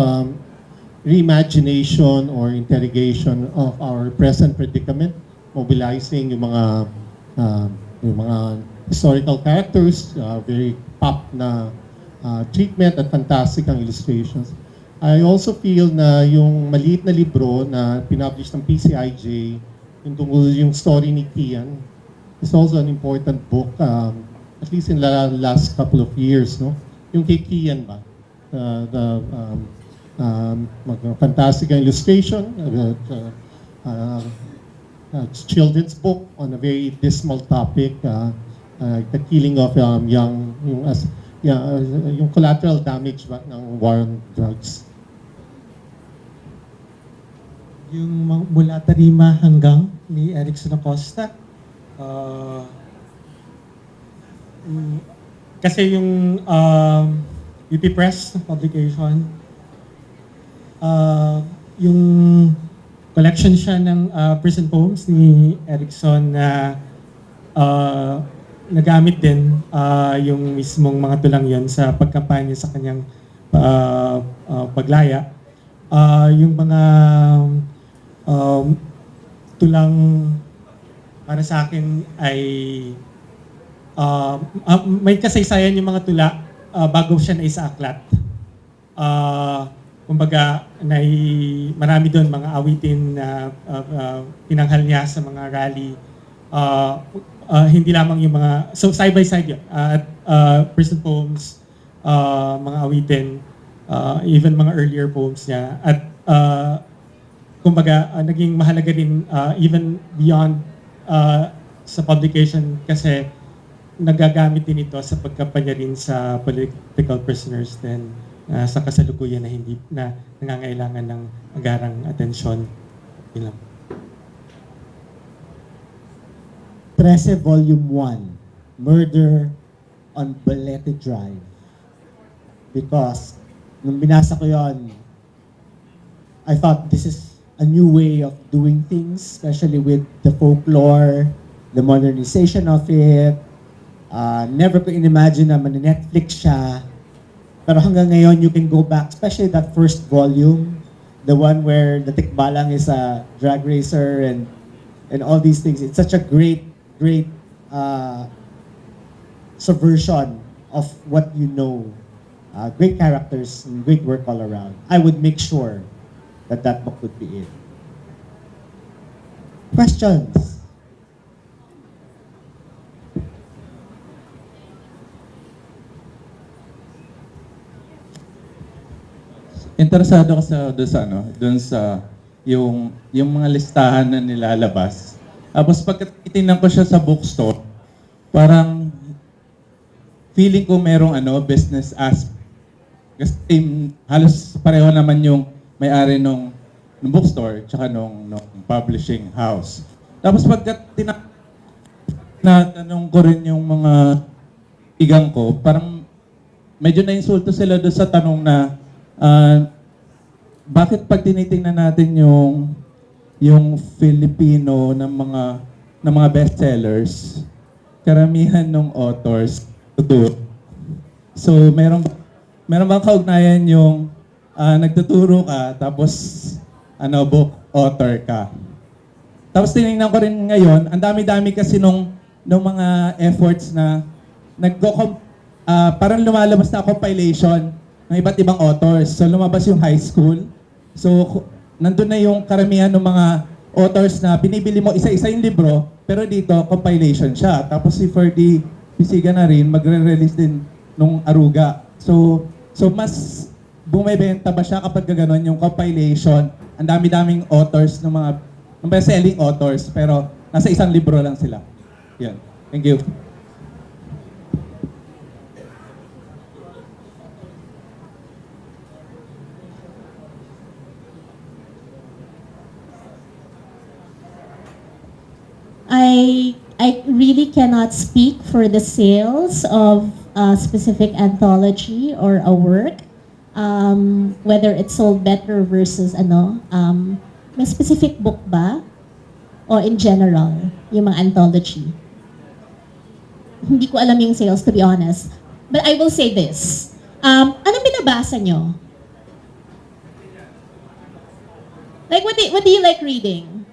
reimagination or interrogation of our present predicament, mobilizing yung mga historical characters, very pop na treatment at fantastic ang illustrations. I also feel na yung maliit na libro na pinublish ng PCIJ, yung tungkol yung story ni Kian, is also an important book, at least in the last couple of years, no? Yung kay Kian ba? Fantastic illustration, children's book on a very dismal topic, the killing of yung collateral damage ba ng war on drugs. Yung mula Tarima hanggang ni Erickson Acosta. Kasi yung UP Press publication, yung collection siya ng prison poems ni Erickson na nagamit din yung mismong mga tulang yon sa pagkampanya sa kanyang paglaya. Yung mga tulang para sa akin ay may kasaysayan yung mga tula bago siya naisaaklat. Kumbaga, marami doon mga awitin na pinanghal niya sa mga rally. Hindi lamang yung mga, so side by side yun. Prison poems, mga awitin, even mga earlier poems niya. At kumbaga, naging mahalaga rin even beyond sa publication kasi nagagamit din ito sa pagkampanya rin sa political prisoners din sa kasalukuyan na hindi na nangangailangan ng agarang atensyon. Yun lang. 13 Volume 1, Murder on Balete Drive. Because nung binasa ko yon, I thought this is a new way of doing things, especially with the folklore, the modernization of it. Never ko in-imagine na man-Netflix siya. Pero hanggang ngayon, you can go back, especially that first volume, the one where the tikbalang is a drag racer and all these things. It's such a great subversion of what you know. Great characters and great work all around. I would make sure that book would be it. Questions? Interesado ka doon sa yung mga listahan na nilalabas Tapos pagkatingnan ko siya sa bookstore, parang feeling ko merong business aspect. Kasi halos pareho naman yung may-ari nung bookstore tsaka nung publishing house. Tapos tinatanong ko rin yung mga igang ko, parang medyo na-insulto sila doon sa tanong na bakit pag tinitingnan natin yung Filipino ng mga bestsellers, karamihan ng authors tuturo. So meron bang kaugnayan yung nagtuturo ka tapos book author ka. Tapos tinignan ko rin ngayon, ang dami-dami kasi nung mga efforts na parang lumalabas na compilation ng iba't ibang authors. So lumabas yung high school. So nandun na yung karamihan ng mga authors na pinibili mo isa-isa yung libro, pero dito compilation siya. Tapos si Ferdy Pisiga na rin, magre-release din nung Aruga. So mas bumibenta ba siya kapag gano'n yung compilation? Ang dami-daming authors ng mga best-selling authors, pero nasa isang libro lang sila. Yan. Thank you. I really cannot speak for the sales of a specific anthology or a work, whether it's sold better versus may specific book ba? O in general, yung mga anthology? Hindi ko alam yung sales, to be honest. But I will say this. Anong binabasa nyo? Like, what do you like reading?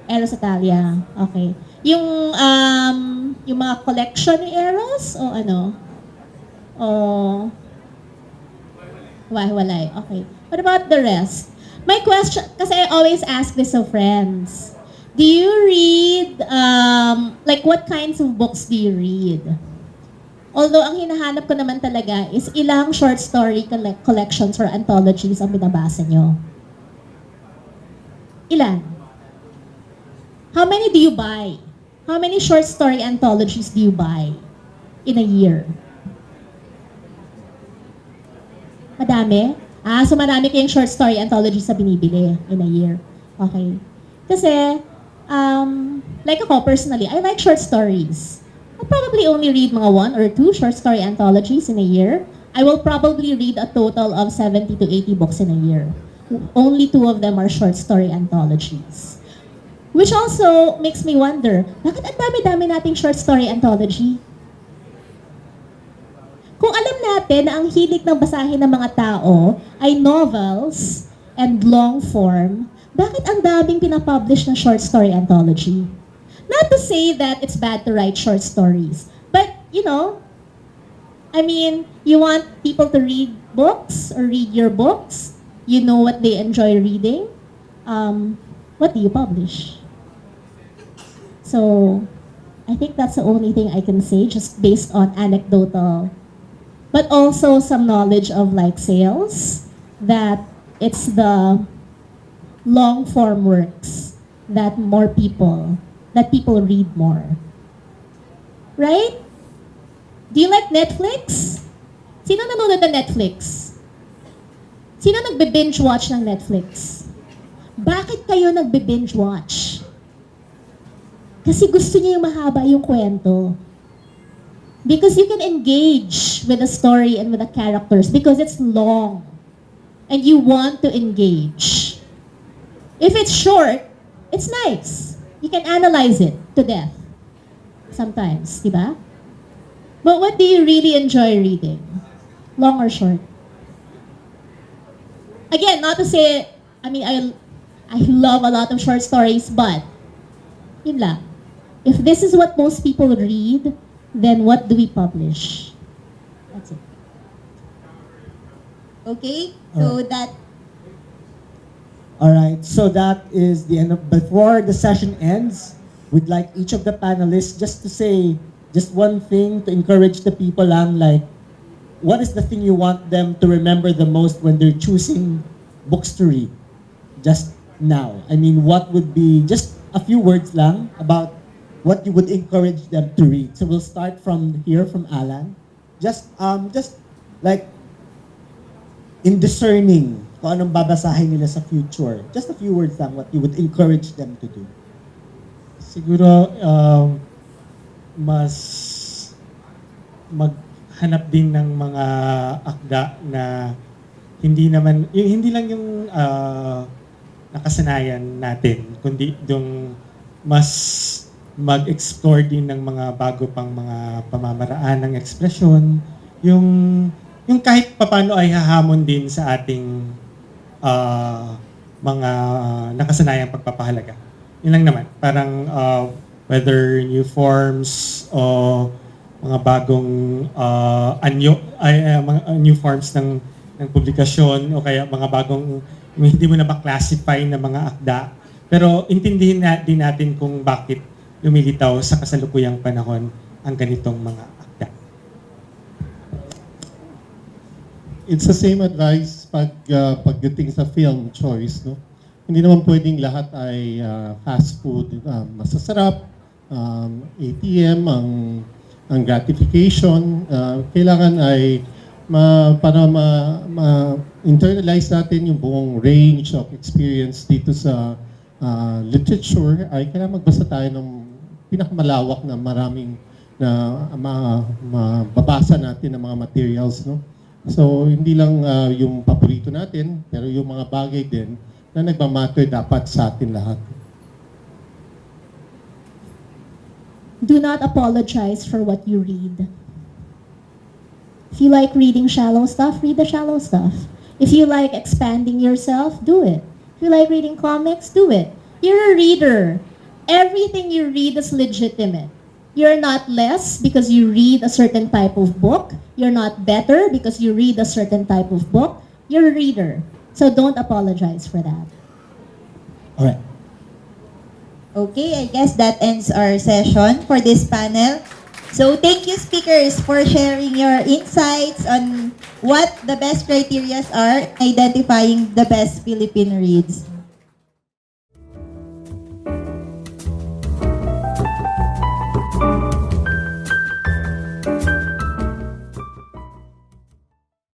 Eros Italia. Okay. Yung mga collection ni Eros o ano? O walay. Okay. What about the rest? My question, kasi I always ask this of friends. Do you read, like what kinds of books do you read? Although ang hinahanap ko naman talaga is ilang short story collections or anthologies ang binabasa nyo. Ilan? How many do you buy? How many short story anthologies do you buy in a year? Madami? So marami kayong short story anthologies na binibili in a year. Okay. Kasi, like ako personally, I like short stories. I'll probably only read mga 1 or 2 short story anthologies in a year. I will probably read a total of 70 to 80 books in a year. Only 2 of them are short story anthologies. Which also makes me wonder, bakit ang dami-dami nating short story anthology? Kung alam natin na ang hilig ng basahin ng mga tao ay novels and long form, bakit ang daming pinapublish na short story anthology? Not to say that it's bad to write short stories, but you want people to read books or read your books. You know what they enjoy reading. What do you publish? So, I think that's the only thing I can say, just based on anecdotal, but also some knowledge of like sales, that it's the long form works that people read more. Right? Do you like Netflix? Sino nanonood ng Netflix? Sino nagbe-binge watch ng Netflix? Bakit kayo nagbe-binge watch? Kasi gusto niyo yung mahaba yung kwento. Because you can engage with the story and with the characters because it's long. And you want to engage. If it's short, it's nice. You can analyze it to death. Sometimes, di ba? But what do you really enjoy reading? Long or short? Again, not to say, I love a lot of short stories, but yun lang. If this is what most people read, then what do we publish? That's it. Okay? So that All right, so that is the end of, before the session ends, we'd like each of the panelists just to say just one thing to encourage the people like, what is the thing you want them to remember the most when they're choosing books to read? Just now? I mean, what would be just a few words lang about what you would encourage them to read? So we'll start from here, from Allan. Just like in discerning kung anong babasahin nila sa future. Just a few words lang what you would encourage them to do. Siguro mas maghanap din ng mga akda na hindi lang yung nakasanayan natin, kundi yung mas mag-explore din ng mga bago pang mga pamamaraan ng ekspresyon, yung kahit papano ay hahamon din sa ating mga nakasanayang pagpapahalaga. Yun lang naman. Parang whether new forms o mga bagong mga new forms ng publikasyon o kaya mga bagong hindi mo na ba-classify na mga akda. Pero intindihin din natin kung bakit lumilitaw sa kasalukuyang panahon ang ganitong mga akda. It's the same advice pagdating sa film choice, no? Hindi naman pwedeng lahat ay fast food, masasarap, ATM, ang gratification. Kailangan ay para ma-internalize natin yung buong range of experience dito sa literature, ay kailangan magbasa tayo ng pinakamalawak na maraming na mababasa natin ng mga materials, no? So, hindi lang yung paborito natin, pero yung mga bagay din na nagmamatter dapat sa atin lahat. Do not apologize for what you read. If you like reading shallow stuff, read the shallow stuff. If you like expanding yourself, do it. If you like reading comics, do it. You're a reader. Everything you read is legitimate. You're not less because you read a certain type of book. You're not better because you read a certain type of book. You're a reader. So don't apologize for that. All right. Okay, I guess that ends our session for this panel. So thank you, speakers, for sharing your insights on what the best criteria are identifying the best Philippine reads.